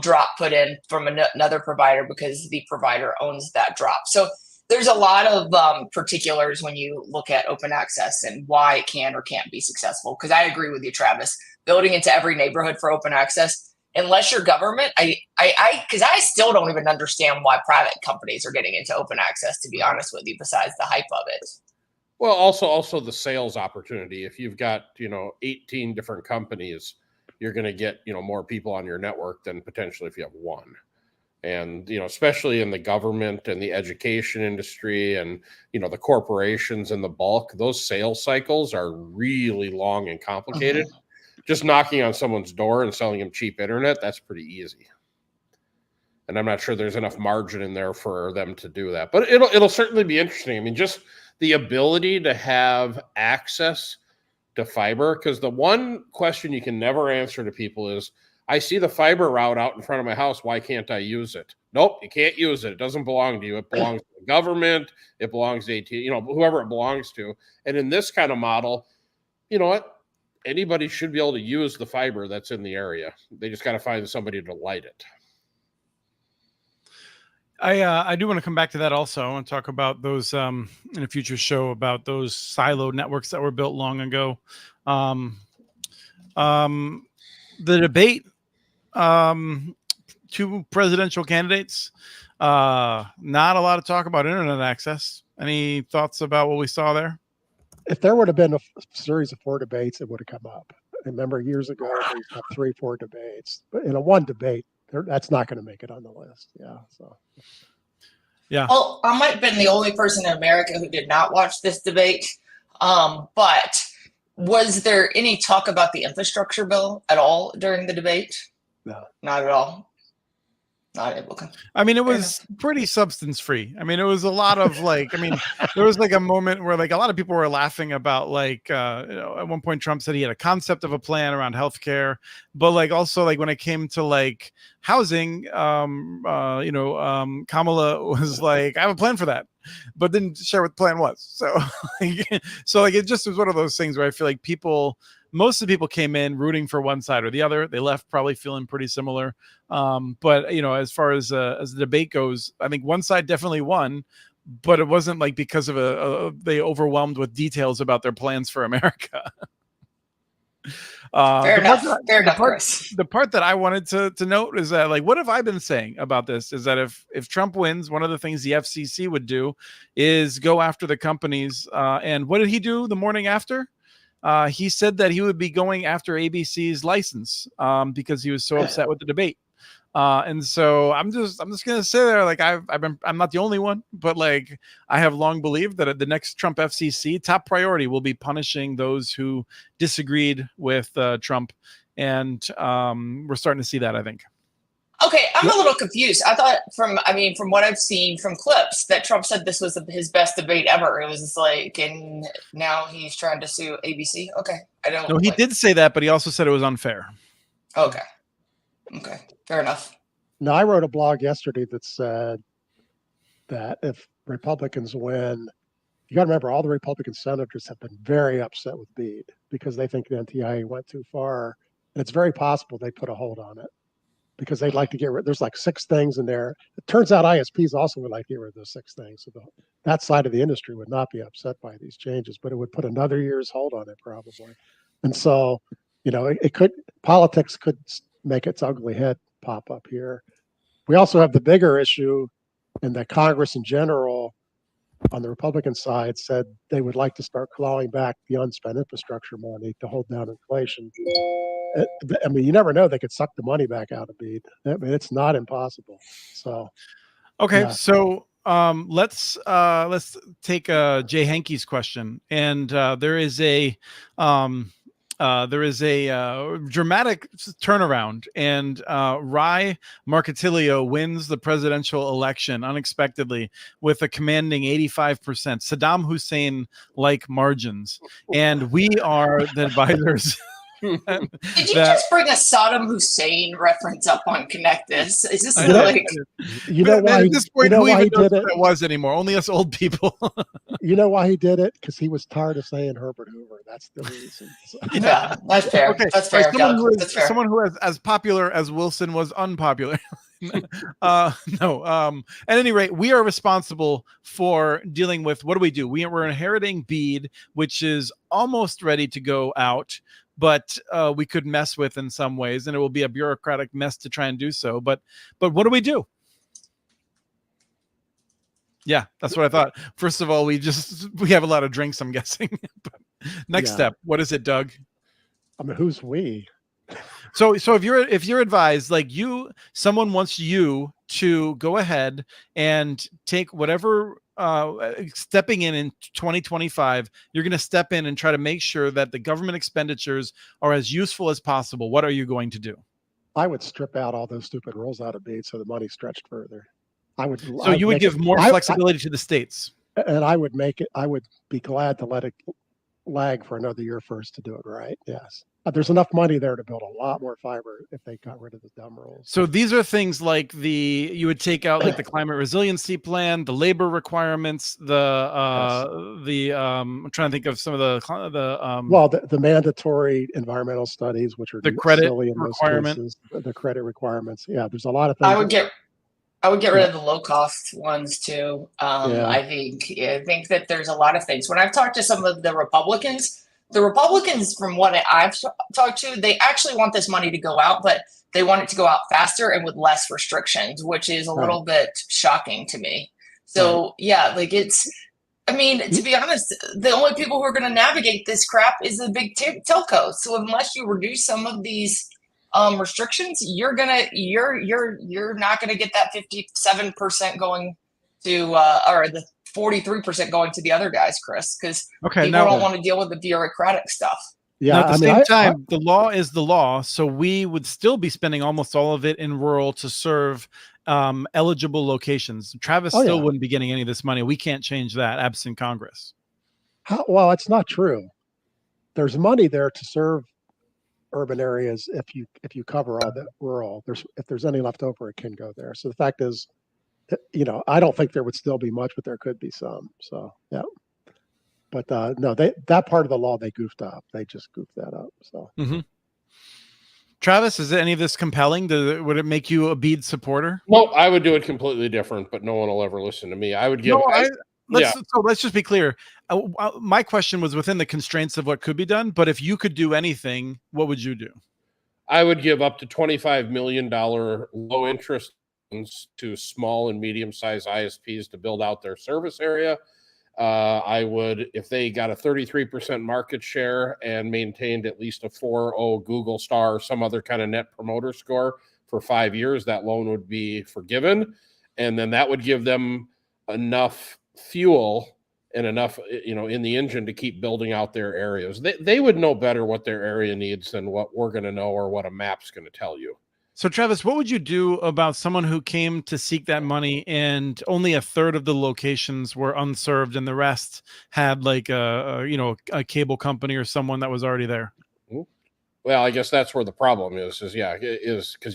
drop put in from another provider because the provider owns that drop. So there's a lot of particulars when you look at open access and why it can or can't be successful. Because I agree with you, Travis, building into every neighborhood for open access, unless you're government, because I still don't even understand why private companies are getting into open access, to be honest with you, besides the hype of it. Well, also the sales opportunity. If you've got, 18 different companies, you're going to get, more people on your network than potentially if you have one. And, especially in the government and the education industry and, the corporations and the bulk, those sales cycles are really long and complicated. Just knocking on someone's door and selling them cheap internet, that's pretty easy. And I'm not sure there's enough margin in there for them to do that. But it'll certainly be interesting. I mean, just the ability to have access to fiber, because the one question you can never answer to people is, I see the fiber route out in front of my house. Why can't I use it? Nope, you can't use it. It doesn't belong to you. It belongs to the government. It belongs to AT&T, whoever it belongs to. And in this kind of model, you know what? Anybody should be able to use the fiber that's in the area. They just got to find somebody to light it. I do want to come back to that also and talk about those in a future show, about those siloed networks that were built long ago. The debate, two presidential candidates, not a lot of talk about internet access. Any thoughts about what we saw there? If there would have been a series of 4 debates, it would have come up. I remember years ago, we had 3, 4 debates, but in a one debate, that's not going to make it on the list. Yeah. So. Yeah. Well, I might have been the only person in America who did not watch this debate. But was there any talk about the infrastructure bill at all during the debate? No. Not at all. Not able to. I mean, it was pretty substance free. I mean, it was a lot of there was a moment where a lot of people were laughing about at one point Trump said he had a concept of a plan around healthcare, but also when it came to housing, Kamala was I have a plan for that, but didn't share what the plan was. So, it just was one of those things where I feel like most of the people came in rooting for one side or the other. They left probably feeling pretty similar. But as far as the debate goes, I think one side definitely won, but it wasn't because of they overwhelmed with details about their plans for America. Fair enough, Chris. The part that I wanted to note is that what have I been saying about this is that if Trump wins, one of the things the FCC would do is go after the companies. And what did he do the morning after? He said that he would be going after ABC's license because he was so upset with the debate. And so I'm just gonna say there, I'm not the only one, but I have long believed that at the next Trump FCC, top priority will be punishing those who disagreed with Trump, and we're starting to see that, I think. Okay, I'm a little confused. I thought from what I've seen from clips that Trump said this was his best debate ever. It was just and now he's trying to sue ABC. Okay, I don't. No, he did say that, but he also said it was unfair. Okay, fair enough. Now, I wrote a blog yesterday that said that if Republicans win, you got to remember all the Republican senators have been very upset with BEAD because they think the NTIA went too far, and it's very possible they put a hold on it, because they'd like to get rid. There's 6 things in there. It turns out ISPs also would like to get rid of those 6 things. So that side of the industry would not be upset by these changes, but it would put another year's hold on it probably. And so, politics could make its ugly head pop up here. We also have the bigger issue in that Congress in general, on the Republican side, said they would like to start clawing back the unspent infrastructure money to hold down inflation. I mean, you never know. They could suck the money back out of BEAD. I mean, it's not impossible. So, okay. Yeah. So let's take Jay Hankey's question. And there is a there is a dramatic turnaround, and Rai Marcatilio wins the presidential election unexpectedly with a commanding 85%, Saddam Hussein-like margins. And we are the advisors. Did you just bring a Saddam Hussein reference up on Connect This? Is this like... You know why? At this point, who even knows did what it was anymore? Only us old people. You know why he did it? Because he was tired of saying Herbert Hoover. That's the reason. So. Yeah, that's fair. Okay. That's fair. Someone who is as popular as Wilson was unpopular. No. At any rate, we are responsible for dealing with, what do? We're inheriting BEAD, which is almost ready to go out, but we could mess with in some ways, and it will be a bureaucratic mess to try and do so. But what do? Yeah, that's what I thought. First of all, we have a lot of drinks, I'm guessing. But next step, what is it, Doug? I mean, who's we? So if you're advised, like someone wants you to go ahead and take whatever stepping in 2025, you're going to step in and try to make sure that the government expenditures are as useful as possible. What are you going to do? I would strip out all those stupid rules out of BEAD so the money stretched further. So you would give more flexibility to the states, and I would make it. I would be glad to let it lag for another year first to do it right. Yes, there's enough money there to build a lot more fiber if they got rid of the dumb rules. So these are things like you would take out like the climate resiliency plan, the labor requirements, I'm trying to think of some of the mandatory environmental studies, which are the credit requirements, the credit requirements. Yeah, there's a lot of things. I would get rid of the low cost ones too. I think that there's a lot of things. When I've talked to some of the Republicans, from what I've talked to, they actually want this money to go out, but they want it to go out faster and with less restrictions, which is a little bit shocking to me. So to be honest, the only people who are going to navigate this crap is the big telcos. So unless you reduce some of these restrictions, you're not gonna get that 57% going to or the 43% going to the other guys, Chris, because people don't want to deal with the bureaucratic stuff. Yeah, at the same time, the law is the law, so we would still be spending almost all of it in rural to serve eligible locations. Travis still wouldn't be getting any of this money. We can't change that absent Congress. Well, it's not true. There's money there to serve urban areas if you cover all the rural. If there's any left over, it can go there. So the fact is, I don't think there would still be much, but there could be some. So yeah, but no, that part of the law they goofed up. They just goofed that up. So Travis, is any of this compelling? Would it make you a BEAD supporter? No, I would do it completely different, but no one will ever listen to me. I would give. So let's just be clear. My question was within the constraints of what could be done, but if you could do anything, what would you do? I would give up to $25 million low interest loans to small and medium-sized ISPs to build out their service area. I would, if they got a 33% market share and maintained at least a 4.0 Google star or some other kind of net promoter score for 5 years, that loan would be forgiven. And then that would give them enough fuel and enough, in the engine to keep building out their areas. They would know better what their area needs than what we're going to know or what a map's going to tell you. So Travis, what would you do about someone who came to seek that money and only a third of the locations were unserved and the rest had like a cable company or someone that was already there? Well, I guess that's where the problem is because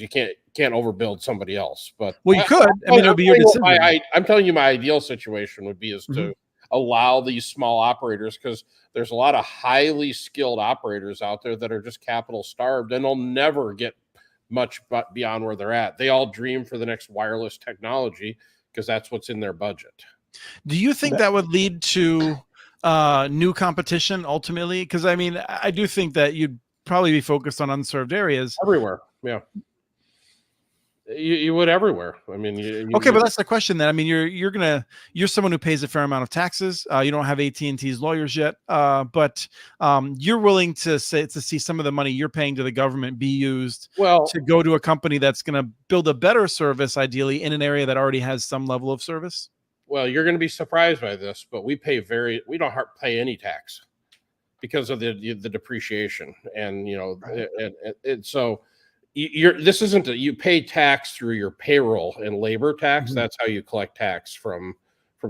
you can't overbuild somebody else. But you could. It would be your decision. I'm telling you, my ideal situation would be to allow these small operators, because there's a lot of highly skilled operators out there that are just capital starved, and they'll never get much beyond where they're at. They all dream for the next wireless technology because that's what's in their budget. Do you think that would lead to new competition ultimately? Because I do think that you'd probably be focused on unserved areas everywhere. Yeah, you would everywhere. Okay, but that's the question then. You're someone who pays a fair amount of taxes. You don't have AT&T's lawyers yet, but you're willing to see some of the money you're paying to the government be used to go to a company that's going to build a better service, ideally in an area that already has some level of service. Well, you're going to be surprised by this, but we don't pay any tax. because of the depreciation, and Right. and so this isn't you pay tax through your payroll and labor tax. Mhm. That's how you collect tax from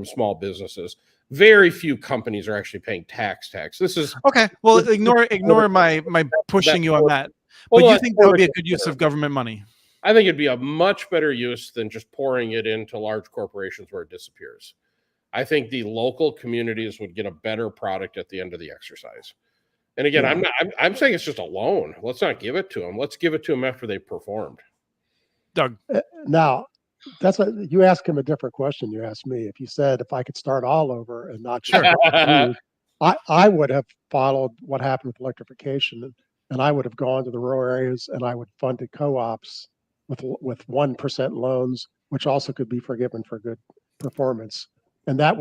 small businesses. Very few companies are actually paying tax. This is Okay. Well, this is ignore my pushing you on that. But you think that would be a good use of government money? I think it'd be a much better use than just pouring it into large corporations where it disappears. I think the local communities would get a better product at the end of the exercise. And again, Yeah. I'm saying it's just a loan. Let's not give it to them. Let's give it to them after they performed. Doug. Now, that's what you asked him a different question. You asked me if you said if I could start all over and not Sure. I would have followed what happened with electrification, and I would have gone to the rural areas and I would fund co-ops with 1% loans, which also could be forgiven for good performance. And that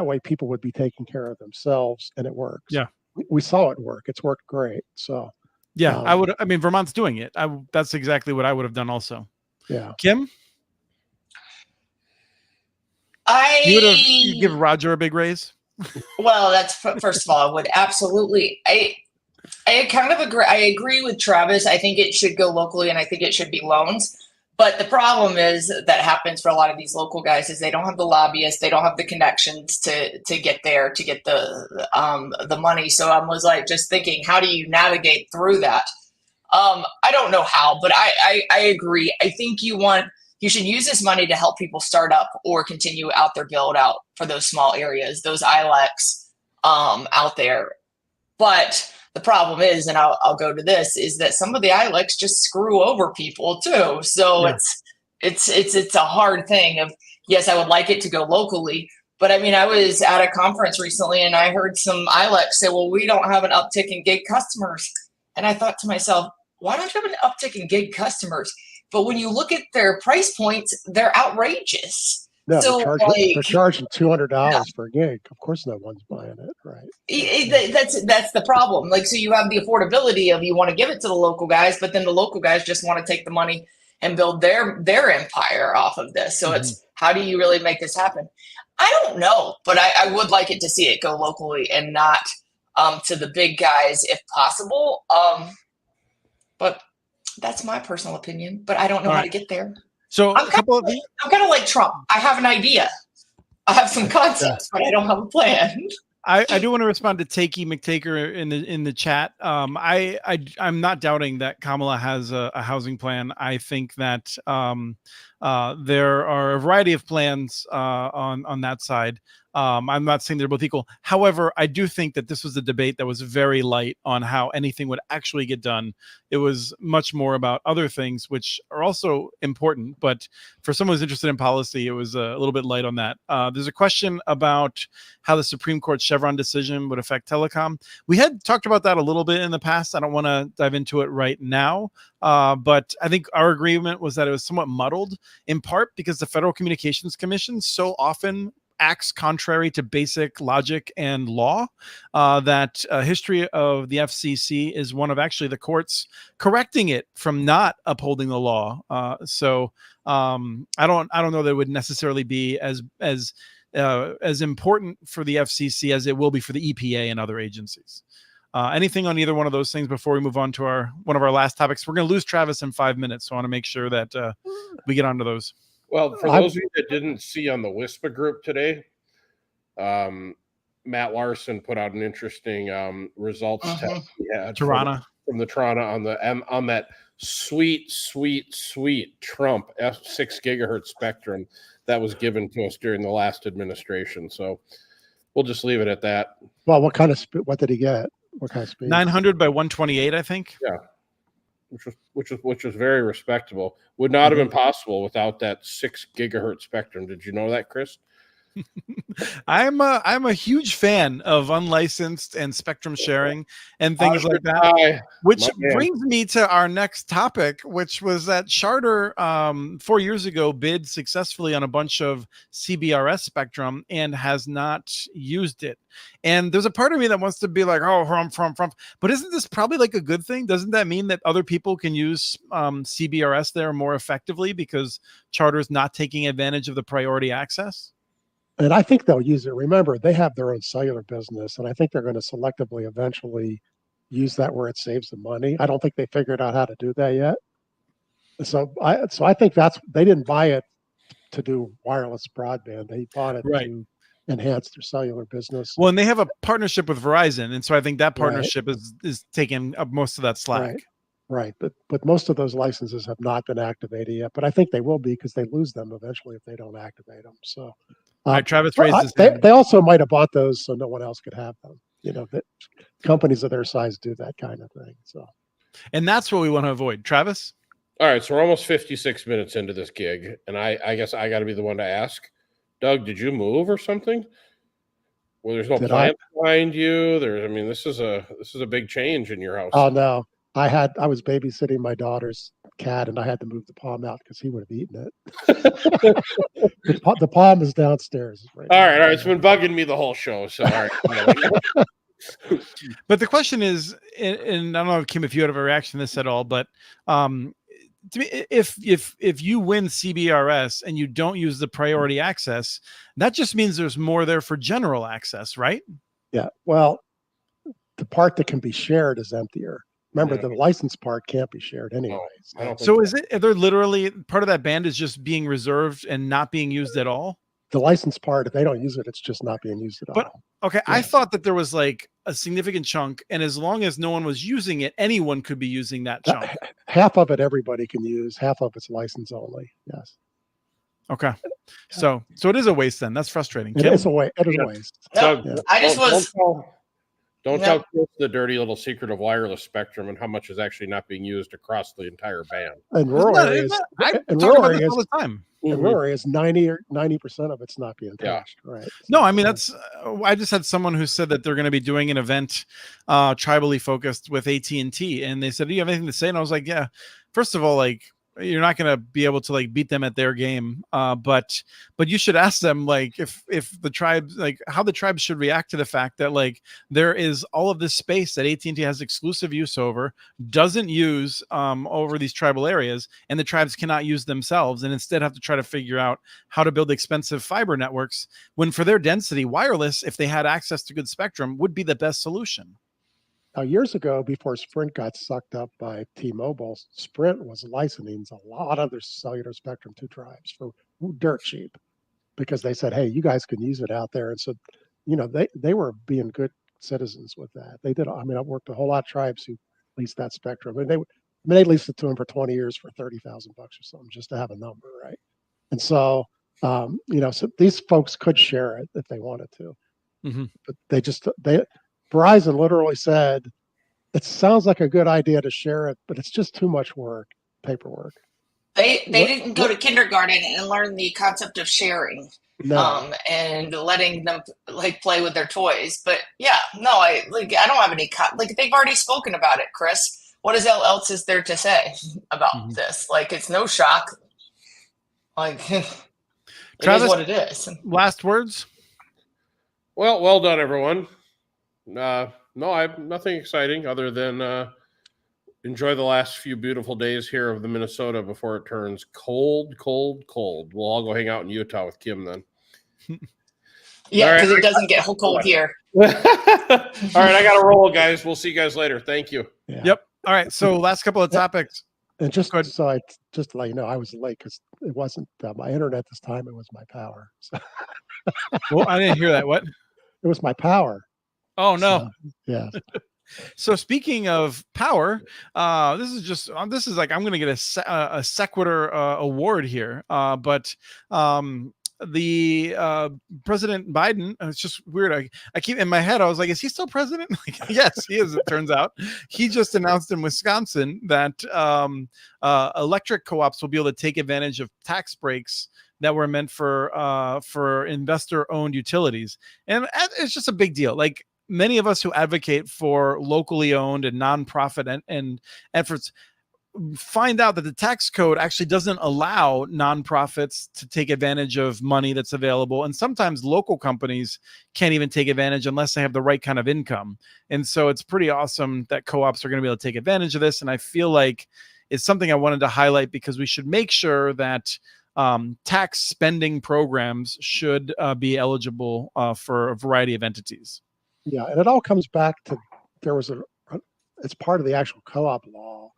way people would be taking care of themselves, and it works. Yeah. We saw it work. It's worked great. So yeah, I mean, Vermont's doing it. That's exactly what I would have done also. Yeah. Kim? You give Roger a big raise? Well, that's first of all, I would absolutely. I kind of agree. I agree with Travis. I think it should go locally, and I think it should be loans. But the problem is that happens for a lot of these local guys is they don't have the lobbyists, they don't have the connections to get there, to get the money. So I was like just thinking, how do you navigate through that? I don't know how, but I agree. I think you should use this money to help people start up or continue out their build out for those small areas, those ILECs out there. But the problem is, and I'll go to this, is that some of the ILECs just screw over people too. So Yeah. it's a hard thing of, yes, I would like it to go locally. But I mean, I was at a conference recently and I heard some ILECs say, well, we don't have an uptick in gig customers. And I thought to myself, why don't you have an uptick in gig customers? But when you look at their price points, they're outrageous. No, So they're charging $200 for a gig. Of course, no one's buying it, right? That's the problem. Like, so you have the affordability of you want to give it to the local guys, but then the local guys just want to take the money and build their empire off of this. So it's, how do you really make this happen? I don't know, but I would like it to see it go locally and not to the big guys if possible. But that's my personal opinion, but I don't know how to get there. So I'm kind of like Trump. I have an idea. I have some concepts, but I don't have a plan. I do want to respond to Takey McTaker in the chat. I'm not doubting that Kamala has a housing plan. I think that there are a variety of plans on that side. I'm not saying they're both equal. However, I do think that this was a debate that was very light on how anything would actually get done. It was much more about other things, which are also important. But for someone who's interested in policy, it was a little bit light on that. There's a question about how the Supreme Court Chevron decision would affect telecom. We had talked about that a little bit in the past. I don't want to dive into it right now. But I think our agreement was that it was somewhat muddled, in part because the Federal Communications Commission so often acts contrary to basic logic and law, that history of the FCC is one of actually the courts correcting it from not upholding the law. So I don't know that it would necessarily be as important for the FCC as it will be for the EPA and other agencies. Anything on either one of those things before we move on to one of our last topics? We're going to lose Travis in 5 minutes, so I want to make sure that we get onto those. Well, for those of you that didn't see on the WISPA group today, Matt Larson put out an interesting results test Tirana. from the Tirana on that sweet Trump 6 gigahertz spectrum that was given to us during the last administration. So we'll just leave it at that. Well, what did he get? What kind of speed? 900 by 128, I think. Yeah. Which was very respectable. Would not have been possible without that 6 gigahertz spectrum. Did you know that, Chris? I'm a huge fan of unlicensed and spectrum sharing and things like that. Which brings me to our next topic, which was that Charter 4 years ago bid successfully on a bunch of CBRS spectrum and has not used it. And there's a part of me that wants to be like, oh, from. But isn't this probably like a good thing? Doesn't that mean that other people can use CBRS there more effectively because Charter's not taking advantage of the priority access? And I think they'll use it. Remember, they have their own cellular business, and I think they're going to selectively eventually use that where it saves them money. I don't think they figured out how to do that yet. So I think they didn't buy it to do wireless broadband. They bought it Right. to enhance their cellular business. Well, and they have a partnership with Verizon, and so I think that Right. partnership is taking up most of that slack. Right. But most of those licenses have not been activated yet. But I think they will be because they lose them eventually if they don't activate them. So, All right, Travis raised his hand. they also might have bought those so no one else could have them. You know, that companies of their size do that kind of thing. So, And that's what we want to avoid. Travis? All right, so we're almost 56 minutes into this gig, and I guess I got to be the one to ask. Doug, did you move or something? Well, there's no plan behind you. This is a big change in your house. Oh no, I was babysitting my daughter's cat, and I had to move the palm out because he would have eaten it. The palm is downstairs. All right. It's been bugging me the whole show. So, all right. But the question is, and I don't know, Kim, if you had a reaction to this at all, but to me, if you win CBRS and you don't use the priority access, that just means there's more there for general access, right? Yeah. Well, the part that can be shared is emptier. Remember, the license part can't be shared anyway. So is it? They're literally part of that band is just being reserved and not being used at all. The license part, if they don't use it, it's just not being used at all. Okay, yeah. I thought that there was like a significant chunk, and as long as no one was using it, anyone could be using that chunk. Half of it everybody can use. Half of it's license only. Yes. Okay. So it is a waste then. That's frustrating. It is a waste. It is a waste. No, yeah. I just was. Don't tell Chris the dirty little secret of wireless spectrum and how much is actually not being used across the entire band. And rural areas, I talk about this all the time. In rural areas, 90% of it's not being touched. Right. No, I mean that's. I just had someone who said that they're going to be doing an event, tribally focused with AT&T, and they said, "Do you have anything to say?" And I was like, "Yeah." First of all, like, you're not going to be able to like beat them at their game, but you should ask them like if the tribes, like how the tribes should react to the fact that like there is all of this space that AT&T has exclusive use over, doesn't use over these tribal areas, and the tribes cannot use themselves, and instead have to try to figure out how to build expensive fiber networks when for their density, wireless, if they had access to good spectrum, would be the best solution. Now, years ago, before Sprint got sucked up by T-Mobile, Sprint was licensing a lot of their cellular spectrum to tribes for dirt cheap because they said, hey, you guys can use it out there. And so, you know, they were being good citizens with that. They did. I mean, I've worked with a whole lot of tribes who leased that spectrum. And they leased it to them for 20 years for $30,000 or something just to have a number, right? And so, you know, so these folks could share it if they wanted to. Mm-hmm. But Verizon literally said, it sounds like a good idea to share it, but it's just too much work, paperwork. They didn't go to kindergarten and learn the concept of sharing, and letting them like play with their toys. But yeah, no, I don't have any, like they've already spoken about it, Chris. What else is there to say about this? Like, it's no shock. Like, Travis, it is what it is. Last words? Well done, everyone. No, I have nothing exciting other than enjoy the last few beautiful days here of the Minnesota before it turns cold. We'll all go hang out in Utah with Kim then. Yeah, because it doesn't get cold here. All right, I got to roll, guys. We'll see you guys later. Thank you. Yeah. Yep. All right, so last couple of topics. And just to let you know, I was late because it wasn't my internet this time. It was my power. So. Well, I didn't hear that. What? It was my power. Oh no! So, yeah. So speaking of power, this is like I'm going to get a sequitur award here. But the President Biden, it's just weird. I keep in my head. I was like, is he still president? Like, yes, he is. It turns out he just announced in Wisconsin that electric co-ops will be able to take advantage of tax breaks that were meant for investor-owned utilities, and it's just a big deal. Like, many of us who advocate for locally owned and nonprofit and efforts find out that the tax code actually doesn't allow nonprofits to take advantage of money that's available. And sometimes local companies can't even take advantage unless they have the right kind of income. And so it's pretty awesome that co-ops are going to be able to take advantage of this. And I feel like it's something I wanted to highlight because we should make sure that tax spending programs should be eligible for a variety of entities. Yeah, and it all comes back to it's part of the actual co-op law.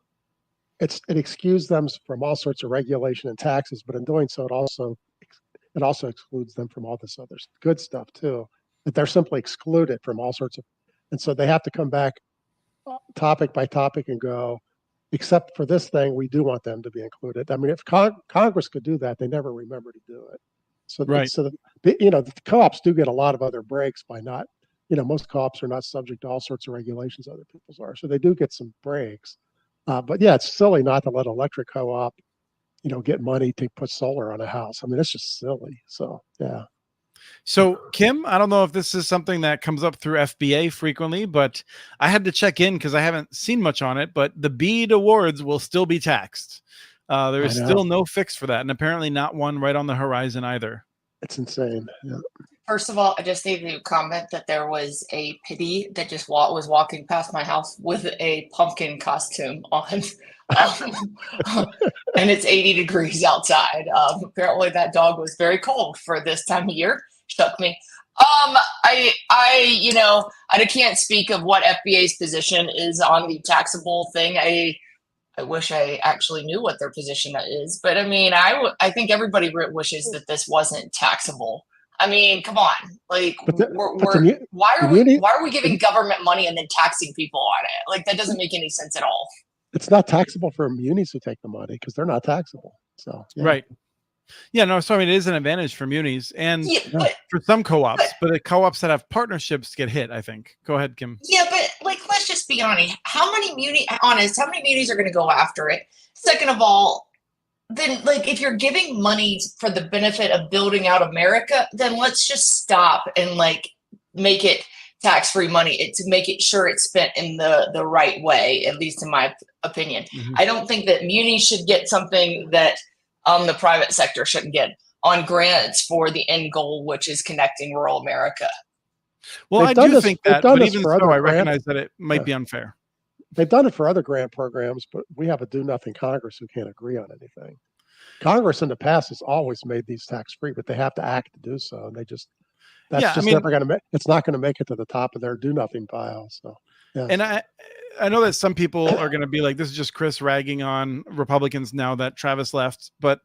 It excused them from all sorts of regulation and taxes, but in doing so, it also excludes them from all this other good stuff too. That they're simply excluded from all sorts of, and so they have to come back topic by topic and go, except for this thing, we do want them to be included. I mean, if Congress could do that, they never remember to do it. So, right. The co-ops do get a lot of other breaks by not, most co-ops are not subject to all sorts of regulations other people's are. So they do get some breaks. But yeah, it's silly not to let electric co-op, get money to put solar on a house. I mean, it's just silly. So, yeah. So, Kim, I don't know if this is something that comes up through FBA frequently, but I had to check in because I haven't seen much on it, but the BEAD awards will still be taxed. There is still no fix for that, and apparently not one right on the horizon either. It's insane. Yeah. First of all, I just need to comment that there was a pity that just was walking past my house with a pumpkin costume on. And it's 80 degrees outside. Apparently that dog was very cold for this time of year. Shook me. I can't speak of what FBA's position is on the taxable thing. I wish I actually knew what their position is, but I mean, I think everybody wishes that this wasn't taxable. I mean, come on, like why are we giving government money and then taxing people on it? Like that doesn't make any sense at all. It's not taxable for munis who take the money because they're not taxable. So yeah. Right. Yeah, no, so I mean, it is an advantage for munis and for some co-ops, but the co-ops that have partnerships get hit, I think. Go ahead, Kim. Yeah, but like, let's just be honest. How many munis are going to go after it? Second of all, then like if you're giving money for the benefit of building out America, then let's just stop and like make it tax-free money to make it sure it's spent in the right way, at least in my opinion. Mm-hmm. I don't think that munis should get something that the private sector shouldn't get on grants for the end goal, which is connecting rural America. Well, I do think that, but even so, I recognize that it might be unfair. They've done it for other grant programs, but we have a do-nothing Congress who can't agree on anything. Congress in the past has always made these tax-free, but they have to act to do so, and never going to. It's not going to make it to the top of their do-nothing pile. So, yeah. And I know that some people are going to be like, this is just Chris ragging on Republicans now that Travis left, but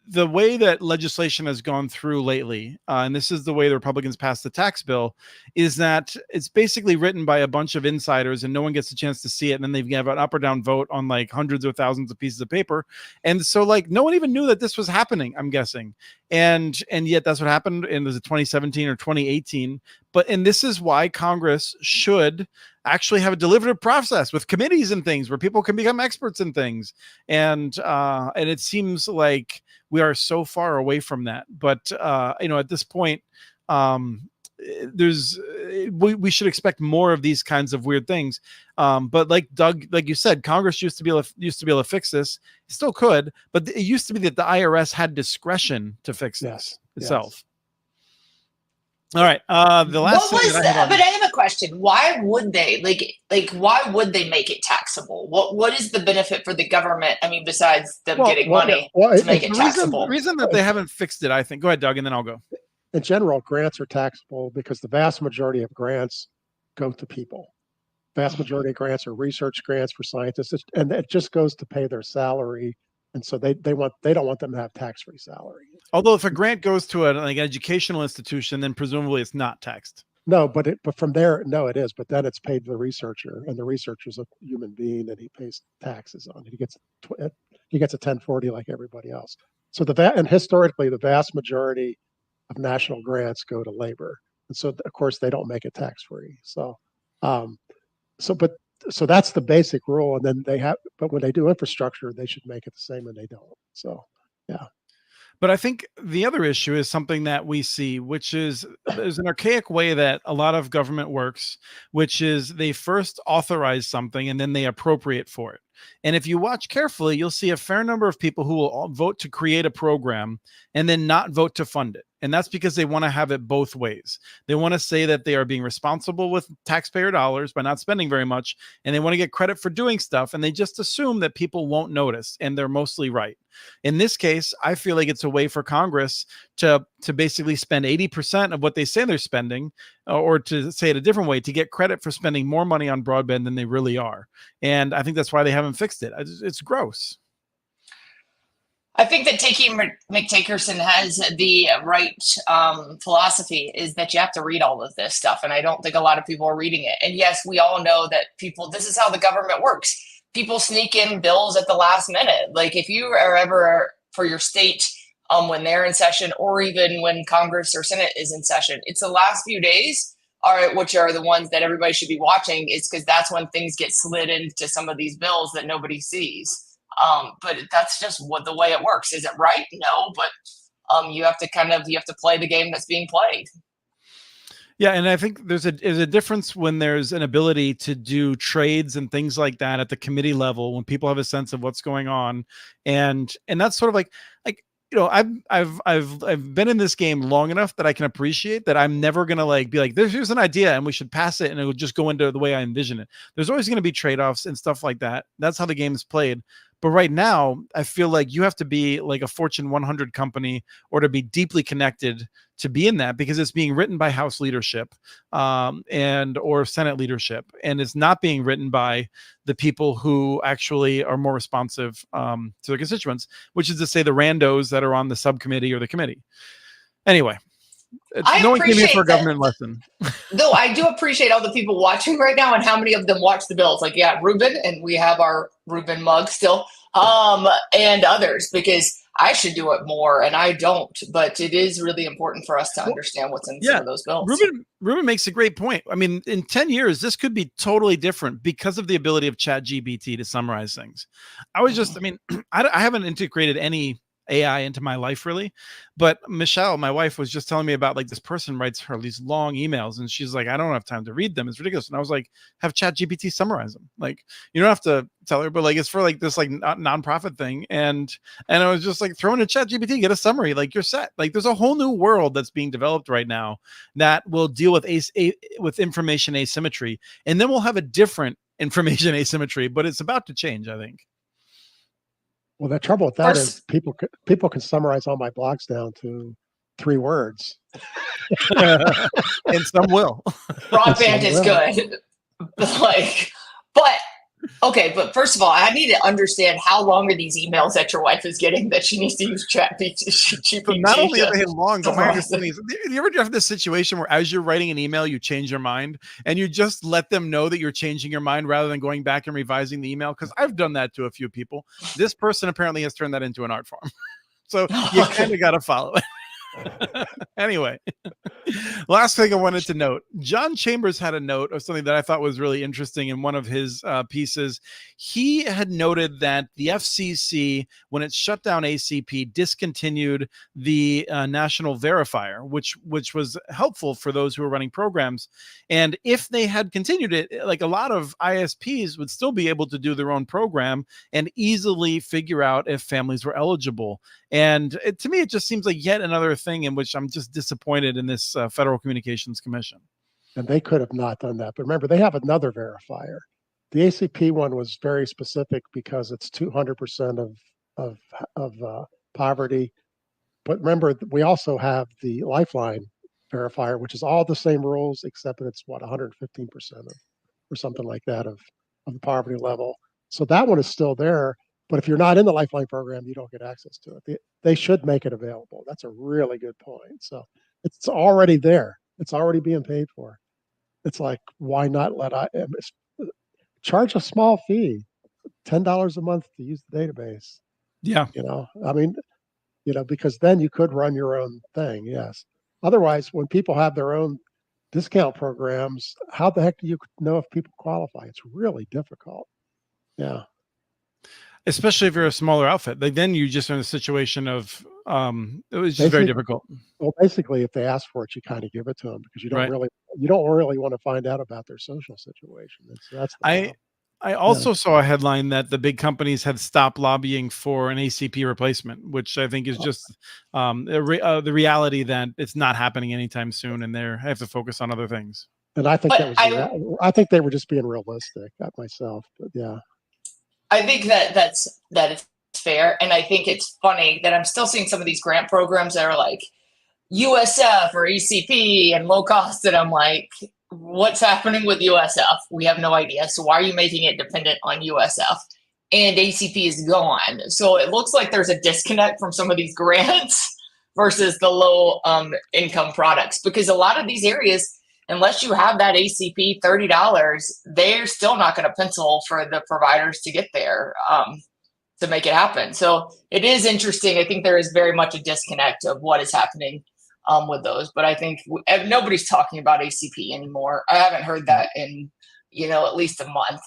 the way that legislation has gone through lately, and this is the way the Republicans passed the tax bill, is that it's basically written by a bunch of insiders and no one gets a chance to see it. And then they have an up or down vote on like hundreds or thousands of pieces of paper. And so like no one even knew that this was happening, I'm guessing. And yet that's what happened in 2017 or 2018. And this is why Congress should actually have a deliberative process with committees and things where people can become experts in things. And it seems like we are so far away from that. But, at this point, we should expect more of these kinds of weird things. But like Doug, like you said, Congress used to be able to fix this. It still could, but it used to be that the IRS had discretion to fix this itself. Yes. All right. The last thing but I have a question. Why would they why would they make it taxable? What is the benefit for the government? I mean, besides them getting money to make it taxable? The reason that they haven't fixed it, I think. Go ahead, Doug, and then I'll go. In general, grants are taxable because the vast majority of grants go to people. Vast majority of grants are research grants for scientists, and it just goes to pay their salary. And so they don't want them to have tax-free salary. Although if a grant goes to an educational institution, then presumably it's not taxed. No, but from there, no, it is. But then it's paid to the researcher, and the researcher's a human being, and he pays taxes on it. He gets a 1040 like everybody else. So and historically, the vast majority of national grants go to labor, and so of course they don't make it tax-free. So that's the basic rule. And then but when they do infrastructure, they should make it the same, and they don't. So, yeah. But I think the other issue is something that we see, which is there's an archaic way that a lot of government works, which is they first authorize something and then they appropriate for it. And if you watch carefully, you'll see a fair number of people who will all vote to create a program and then not vote to fund it. And that's because they want to have it both ways. They want to say that they are being responsible with taxpayer dollars by not spending very much, and they want to get credit for doing stuff, and they just assume that people won't notice, and they're mostly right. In this case, I feel like it's a way for Congress to basically spend 80% of what they say they're spending, or to say it a different way, to get credit for spending more money on broadband than they really are. And I think that's why they haven't fixed it. It's gross. I think that Takey McTakerson has the right philosophy, is that you have to read all of this stuff. And I don't think a lot of people are reading it. And yes, we all know that this is how the government works. People sneak in bills at the last minute. Like if you are ever for your state when they're in session, or even when Congress or Senate is in session, it's the last few days which are the ones that everybody should be watching, is because that's when things get slid into some of these bills that nobody sees. But that's just the way it works. Is it right? No, but you have to play the game that's being played. Yeah, and I think there's a difference when there's an ability to do trades and things like that at the committee level, when people have a sense of what's going on, and that's sort of like I've been in this game long enough that I can appreciate that I'm never gonna be like, here's an idea and we should pass it and it will just go into the way I envision it. There's always going to be trade-offs and stuff like that. That's how the game is played. But right now, I feel like you have to be like a Fortune 100 company or to be deeply connected to be in that, because it's being written by House leadership or Senate leadership, and it's not being written by the people who actually are more responsive to their constituents, which is to say the randos that are on the subcommittee or the committee. Anyway, no one came here for a government lesson. Though I do appreciate all the people watching right now and how many of them watch the bills. Like, yeah, Ruben, and we have our Ruben mug still, and others, because I should do it more and I don't, but it is really important for us to understand what's in some of those bills. Ruben makes a great point. I mean, in 10 years, this could be totally different because of the ability of ChatGPT to summarize things. I haven't integrated any AI into my life really, but Michelle, my wife, was just telling me about this person writes her these long emails and she's like, I don't have time to read them. It's ridiculous. And I was like, have ChatGPT summarize them. You don't have to tell her, but it's for this nonprofit thing. And I was just throw in a ChatGPT, get a summary, you're set. There's a whole new world that's being developed right now that will deal with with information asymmetry. And then we'll have a different information asymmetry, but it's about to change, I think. Well, the trouble with that is people can summarize all my blogs down to 3 words. And some will. Broadband is good. But first of all, I need to understand how long are these emails that your wife is getting that she needs to use ChatGPT. Not only are they long, but my understanding is, do you ever have this situation where as you're writing an email, you change your mind and you just let them know that you're changing your mind rather than going back and revising the email? Because I've done that to a few people. This person apparently has turned that into an art form. So you kind of got to follow it. Anyway, last thing I wanted to note, John Chambers had a note of something that I thought was really interesting in one of his pieces. He had noted that the FCC, when it shut down ACP, discontinued the national verifier, which was helpful for those who were running programs. And if they had continued it, a lot of ISPs would still be able to do their own program and easily figure out if families were eligible. And to me, it just seems like yet another thing in which I'm just disappointed in this Federal Communications Commission. And they could have not done that. But remember, they have another verifier. The ACP one was very specific because it's 200% of poverty. But remember, we also have the Lifeline verifier, which is all the same rules, except that it's 115% or something like that of the poverty level. So that one is still there. But if you're not in the Lifeline program, you don't get access to it. They should make it available. That's a really good point. So it's already there. It's already being paid for. It's why not charge a small fee, $10 a month to use the database? Yeah. Because then you could run your own thing. Yes. Otherwise, when people have their own discount programs, how the heck do you know if people qualify? It's really difficult. Yeah. Especially if you're a smaller outfit, then you just are in a situation of it was just very difficult. Well, basically, if they ask for it, you kind of give it to them because you don't really want to find out about their social situation. I also saw a headline that the big companies had stopped lobbying for an ACP replacement, which I think is just the reality that it's not happening anytime soon, and they have to focus on other things. And I think But I think they were just being realistic, myself. But yeah, I think that it's fair, and I think it's funny that I'm still seeing some of these grant programs that are like USF or ECP and low cost, and I'm like, what's happening with USF? We have no idea. So why are you making it dependent on USF? And ACP is gone. So it looks like there's a disconnect from some of these grants versus the low income products, because a lot of these areas, unless you have that ACP $30, they're still not going to pencil for the providers to get there to make it happen. So it is interesting. I think there is very much a disconnect of what is happening with those. But I think nobody's talking about ACP anymore. I haven't heard that in, at least a month.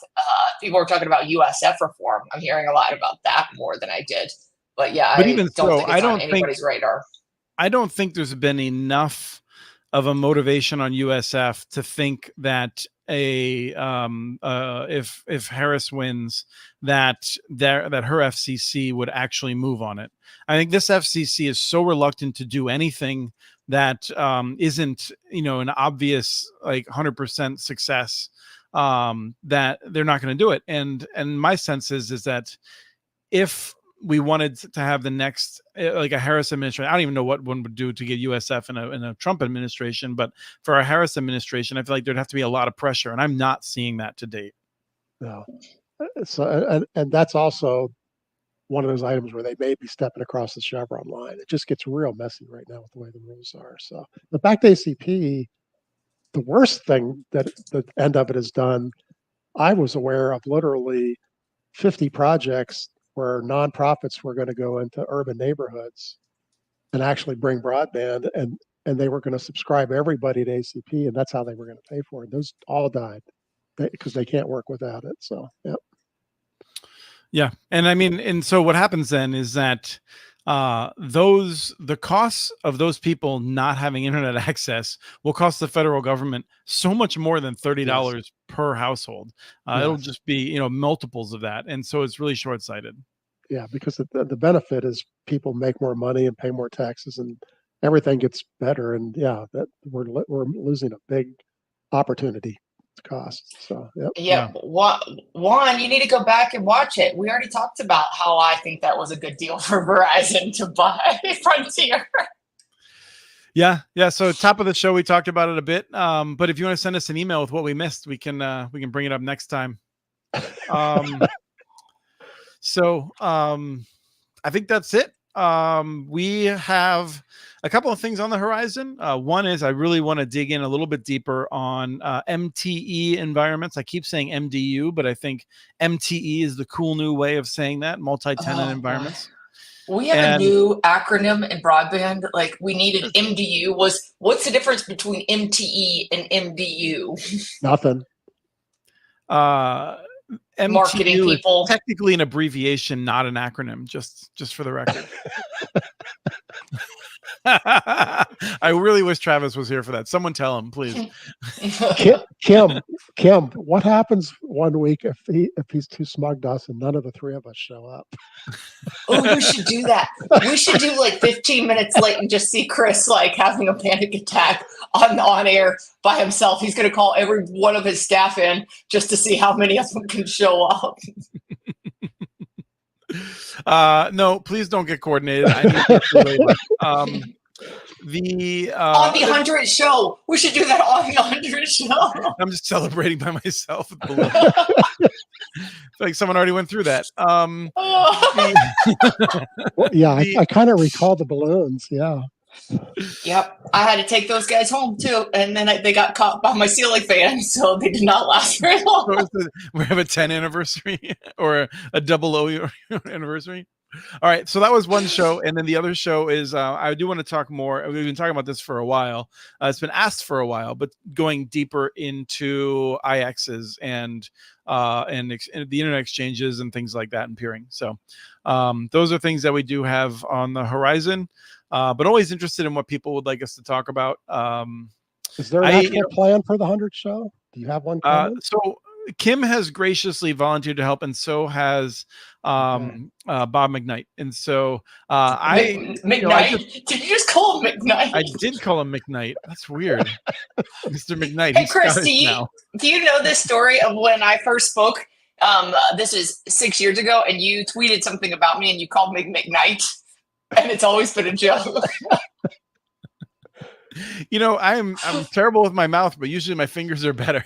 People are talking about USF reform. I'm hearing a lot about that more than I did. But yeah, but I even don't so, think it's on anybody's radar. I don't think there's been enough of a motivation on USF to think that if Harris wins, that her FCC would actually move on it. I think this FCC is so reluctant to do anything that isn't an obvious 100% success, that they're not going to do it. And my sense is that if we wanted to have the next, a Harris administration, I don't even know what one would do to get USF in a Trump administration, but for a Harris administration, I feel like there'd have to be a lot of pressure, and I'm not seeing that to date. No. So, and that's also one of those items where they may be stepping across the Chevron line. It just gets real messy right now with the way the rules are. So, but back to ACP, the worst thing that the end of it has done, I was aware of literally 50 projects where nonprofits were going to go into urban neighborhoods and actually bring broadband, and they were going to subscribe everybody to ACP, and that's how they were going to pay for it. Those all died because they can't work without it. So, yeah. Yeah. And so what happens then is that the costs of those people not having internet access will cost the federal government so much more than $30 per household. It'll just be, multiples of that. And so it's really short-sighted. Yeah, because the benefit is people make more money and pay more taxes and everything gets better. And that we're losing a big opportunity. Costs. So Juan, you need to go back and watch it. We already talked about how I think that was a good deal for Verizon to buy Frontier. Yeah. So top of the show, we talked about it a bit. But if you want to send us an email with what we missed, we can bring it up next time. So I think that's it. We have a couple of things on the horizon. One is I really want to dig in a little bit deeper on MTE environments. I keep saying MDU, but I think MTE is the cool new way of saying that, multi-tenant environments. We have a new acronym in broadband. Like we needed MDU. What's the difference between MTE and MDU? Nothing. MTU marketing people. Is technically an abbreviation, not an acronym, just for the record. I really wish Travis was here for that. Someone tell him, please. Kim, what happens one week if he's too smug to us and none of the three of us show up? Oh, we should do that. We should do 15 minutes late and just see Chris having a panic attack on air by himself. He's going to call every one of his staff in just to see how many of them can show up. No, please don't get coordinated. I need on the 100th show. We should do that on the 100th show. I'm just celebrating by myself. Like someone already went through that. I kind of recall the balloons. Yeah. Yep, I had to take those guys home too, and then they got caught by my ceiling fan, so they did not last very long. We have a 10 anniversary or a 00 anniversary. All right, so that was one show, and then the other show is I do want to talk more. We've been talking about this for a while. It's been asked for a while, but going deeper into IXs and the internet exchanges and things like that and peering. So those are things that we do have on the horizon. But always interested in what people would like us to talk about. Is there an actual plan for the 100th show? Do you have one? Kim has graciously volunteered to help, and so has Bob McKnight. And so McKnight. Did you just call him McKnight? I did call him McKnight. That's weird. Mr. McKnight. Hey, He's Chris, Scottish now. do you know this story of when I first spoke? This is 6 years ago, and you tweeted something about me, and you called me McKnight, and it's always been a joke. You know, I'm terrible with my mouth, but usually my fingers are better.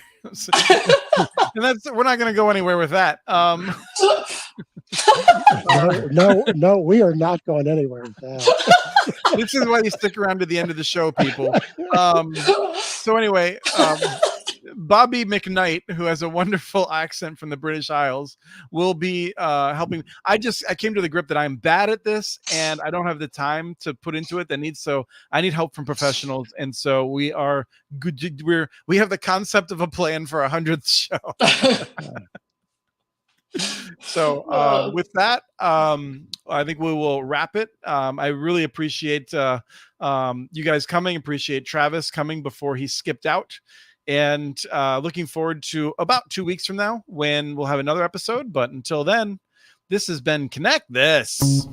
And we're not going to go anywhere with that. No, we are not going anywhere with that. This is why you stick around to the end of the show, people. So anyway, Bobby McKnight, who has a wonderful accent from the British Isles, will be helping. I came to the grip that I'm bad at this and I don't have the time to put into it. So I need help from professionals. And so we are good. We have the concept of a plan for 100th show. So with that, I think we will wrap it. I really appreciate you guys coming. Appreciate Travis coming before he skipped out. And looking forward to about 2 weeks from now when we'll have another episode. But until then, this has been Connect This.